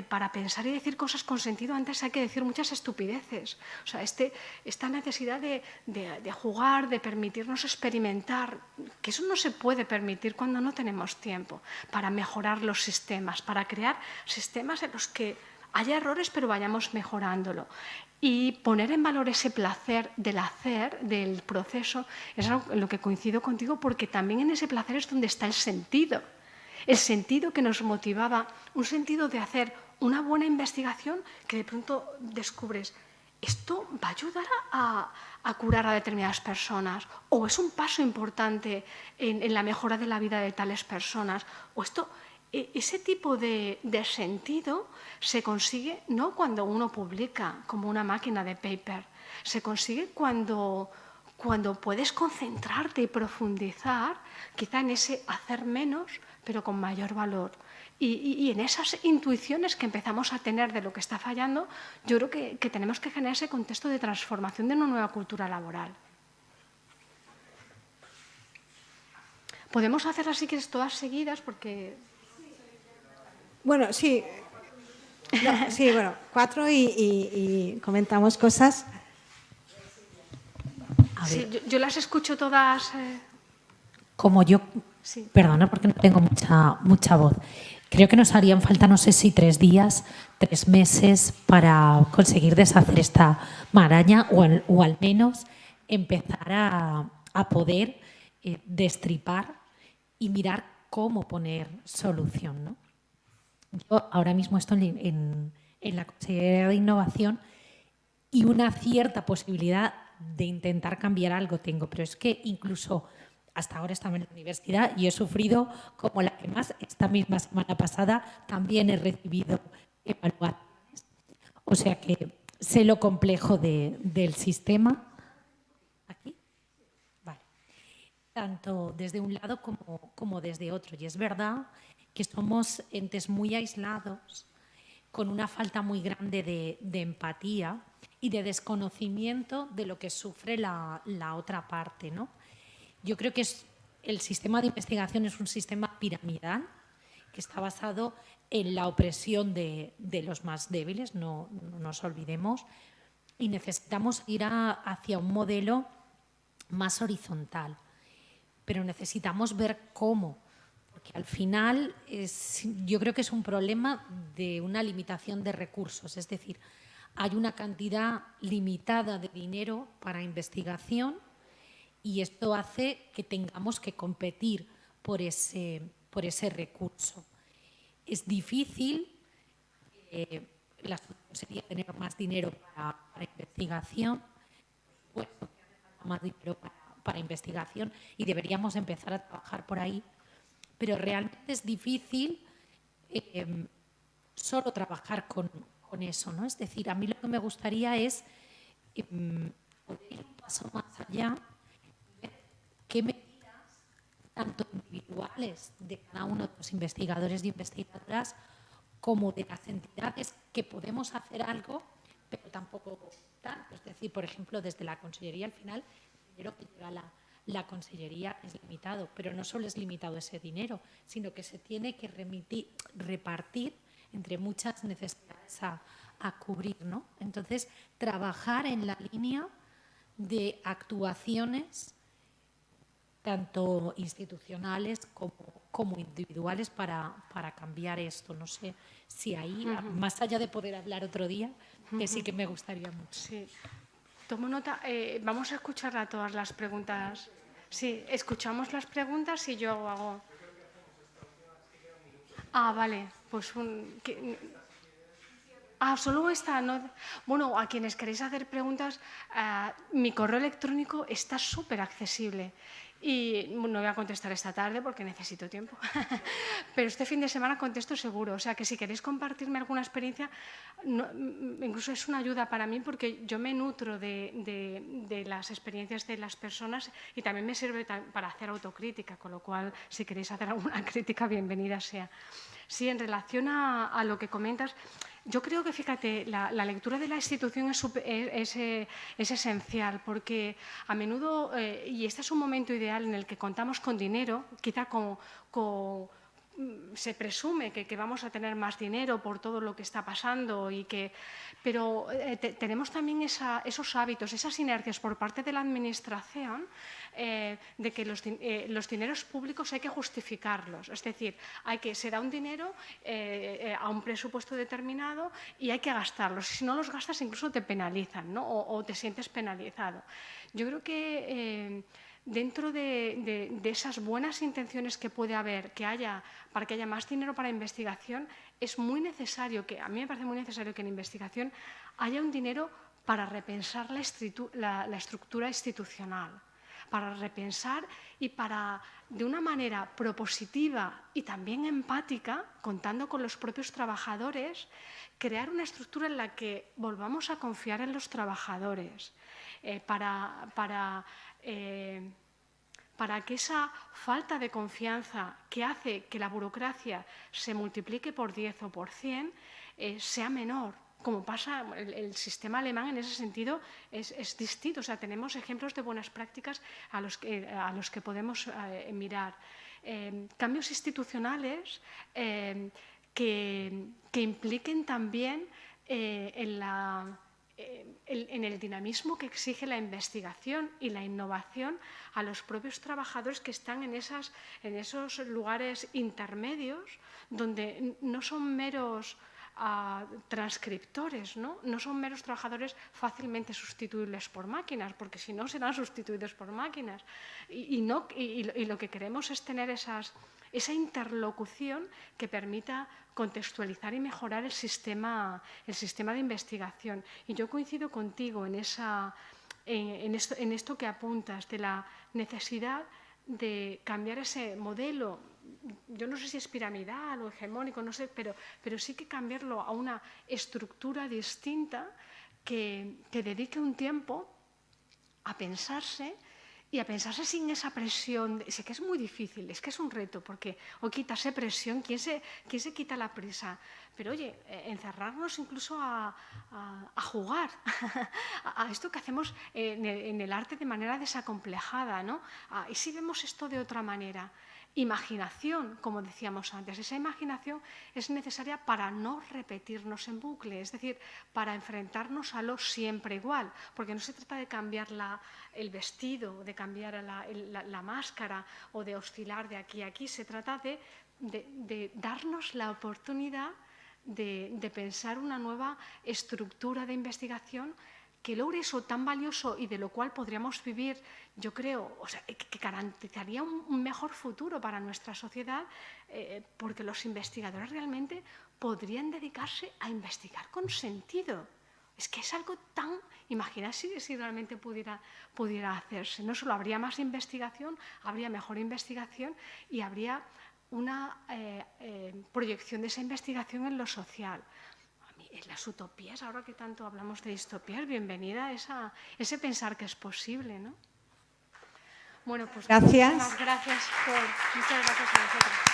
para pensar y decir cosas con sentido antes hay que decir muchas estupideces. O sea, esta necesidad de jugar, de permitirnos experimentar, que eso no se puede permitir cuando no tenemos tiempo para mejorar los sistemas, para crear sistemas en los que haya errores pero vayamos mejorándolo. Y poner en valor ese placer del hacer, del proceso, es algo en lo que coincido contigo, porque también en ese placer es donde está el sentido que nos motivaba, un sentido de hacer una buena investigación que de pronto descubres, esto va a ayudar a curar a determinadas personas, o es un paso importante en la mejora de la vida de tales personas, o ese tipo de sentido se consigue no cuando uno publica como una máquina de paper, se consigue cuando puedes concentrarte y profundizar quizá en ese hacer menos pero con mayor valor. Y en esas intuiciones que empezamos a tener de lo que está fallando, yo creo que tenemos que generar ese contexto de transformación de una nueva cultura laboral. Podemos hacerlas, si quieres, todas seguidas, porque... Bueno, sí. No, sí, bueno, 4 y comentamos cosas. Sí, yo las escucho todas... Como yo, Sí. perdona porque no tengo mucha voz, creo que nos harían falta, no sé si 3 días, 3 meses para conseguir deshacer esta maraña o al menos empezar a poder destripar y mirar cómo poner solución, ¿no? Yo ahora mismo estoy en la Consejería de Innovación y una cierta posibilidad de intentar cambiar algo tengo, pero es que incluso hasta ahora estaba en la universidad y he sufrido como la que más. Esta misma semana pasada también he recibido evaluaciones. O sea que sé lo complejo del sistema. ¿Aquí? Vale. Tanto desde un lado como desde otro. Y es verdad que somos entes muy aislados, con una falta muy grande de empatía y de desconocimiento de lo que sufre la otra parte, ¿no? Yo creo que el sistema de investigación es un sistema piramidal que está basado en la opresión de los más débiles, no nos olvidemos, y necesitamos ir hacia un modelo más horizontal, pero necesitamos ver cómo, porque al final yo creo que es un problema de una limitación de recursos, es decir, hay una cantidad limitada de dinero para investigación y esto hace que tengamos que competir por ese recurso. Es difícil, la solución sería tener más dinero para investigación, pues más dinero para investigación y deberíamos empezar a trabajar por ahí, pero realmente es difícil solo trabajar con eso, ¿no? Es decir, a mí lo que me gustaría es poder ir un paso más allá. ¿Qué medidas, tanto individuales de cada uno de los investigadores y investigadoras, como de las entidades que podemos hacer algo, pero tampoco tanto? Es decir, por ejemplo, desde la Consellería, al final, el dinero que llega a la Consellería es limitado, pero no solo es limitado ese dinero, sino que se tiene que repartir entre muchas necesidades a cubrir, ¿no? Entonces, trabajar en la línea de actuaciones tanto institucionales como individuales para cambiar esto. No sé si ahí, más allá de poder hablar otro día, que sí que me gustaría mucho. Sí. Tomo nota. Vamos a escuchar a todas las preguntas. Sí, escuchamos las preguntas y yo hago... Ah, vale. Pues solo esta. No... Bueno, a quienes queréis hacer preguntas, mi correo electrónico está súper accesible. Y no voy a contestar esta tarde porque necesito tiempo, pero este fin de semana contesto seguro. O sea que si queréis compartirme alguna experiencia, incluso es una ayuda para mí porque yo me nutro de las experiencias de las personas y también me sirve para hacer autocrítica, con lo cual si queréis hacer alguna crítica, bienvenida sea. Sí, en relación a lo que comentas, yo creo que, fíjate, la lectura de la institución es esencial porque a menudo, y este es un momento ideal en el que contamos con dinero, quizá se presume que vamos a tener más dinero por todo lo que está pasando, pero tenemos también esos hábitos, esas inercias por parte de la Administración de que los dineros públicos hay que justificarlos. Es decir, se da un dinero a un presupuesto determinado y hay que gastarlos. Si no los gastas, incluso te penalizan, ¿no? o te sientes penalizado. Yo creo que dentro de esas buenas intenciones que puede haber, para que haya más dinero para investigación, es muy necesario, a mí me parece muy necesario que en investigación haya un dinero para repensar la estructura institucional, para repensar y para, de una manera propositiva y también empática, contando con los propios trabajadores, crear una estructura en la que volvamos a confiar en los trabajadores, para para que esa falta de confianza que hace que la burocracia se multiplique por 10 o por 100 sea menor. Como pasa, el sistema alemán en ese sentido es distinto. O sea, tenemos ejemplos de buenas prácticas a los que podemos mirar. Cambios institucionales que impliquen también en el dinamismo que exige la investigación y la innovación a los propios trabajadores que están en esos lugares intermedios donde no son meros transcriptores, ¿no? No son meros trabajadores fácilmente sustituibles por máquinas, porque si no serán sustituidos por máquinas. Y lo que queremos es tener esa interlocución que permita contextualizar y mejorar el sistema de investigación. Y yo coincido contigo en esto que apuntas, de la necesidad de cambiar ese modelo. Yo no sé si es piramidal o hegemónico, no sé, pero sí que cambiarlo a una estructura distinta que dedique un tiempo a pensarse y a pensarse sin esa presión. Sé que es muy difícil, es que es un reto, porque o quitarse presión, ¿quién se quita la prisa? Pero oye, encerrarnos incluso a jugar, a esto que hacemos en el arte de manera desacomplejada, ¿no? ¿Y si vemos esto de otra manera? Imaginación, como decíamos antes. Esa imaginación es necesaria para no repetirnos en bucle, es decir, para enfrentarnos a lo siempre igual, porque no se trata de cambiar el vestido, de cambiar la máscara o de oscilar de aquí a aquí, se trata de darnos la oportunidad de pensar una nueva estructura de investigación que logre eso tan valioso y de lo cual podríamos vivir, yo creo, o sea, que garantizaría un mejor futuro para nuestra sociedad, porque los investigadores realmente podrían dedicarse a investigar con sentido. Es que es algo tan... Imaginad si realmente pudiera hacerse. No solo habría más investigación, habría mejor investigación y habría una proyección de esa investigación en lo social. En las utopías, ahora que tanto hablamos de distopías, bienvenida a ese pensar que es posible, ¿no? Bueno, pues gracias. Muchas gracias a vosotros.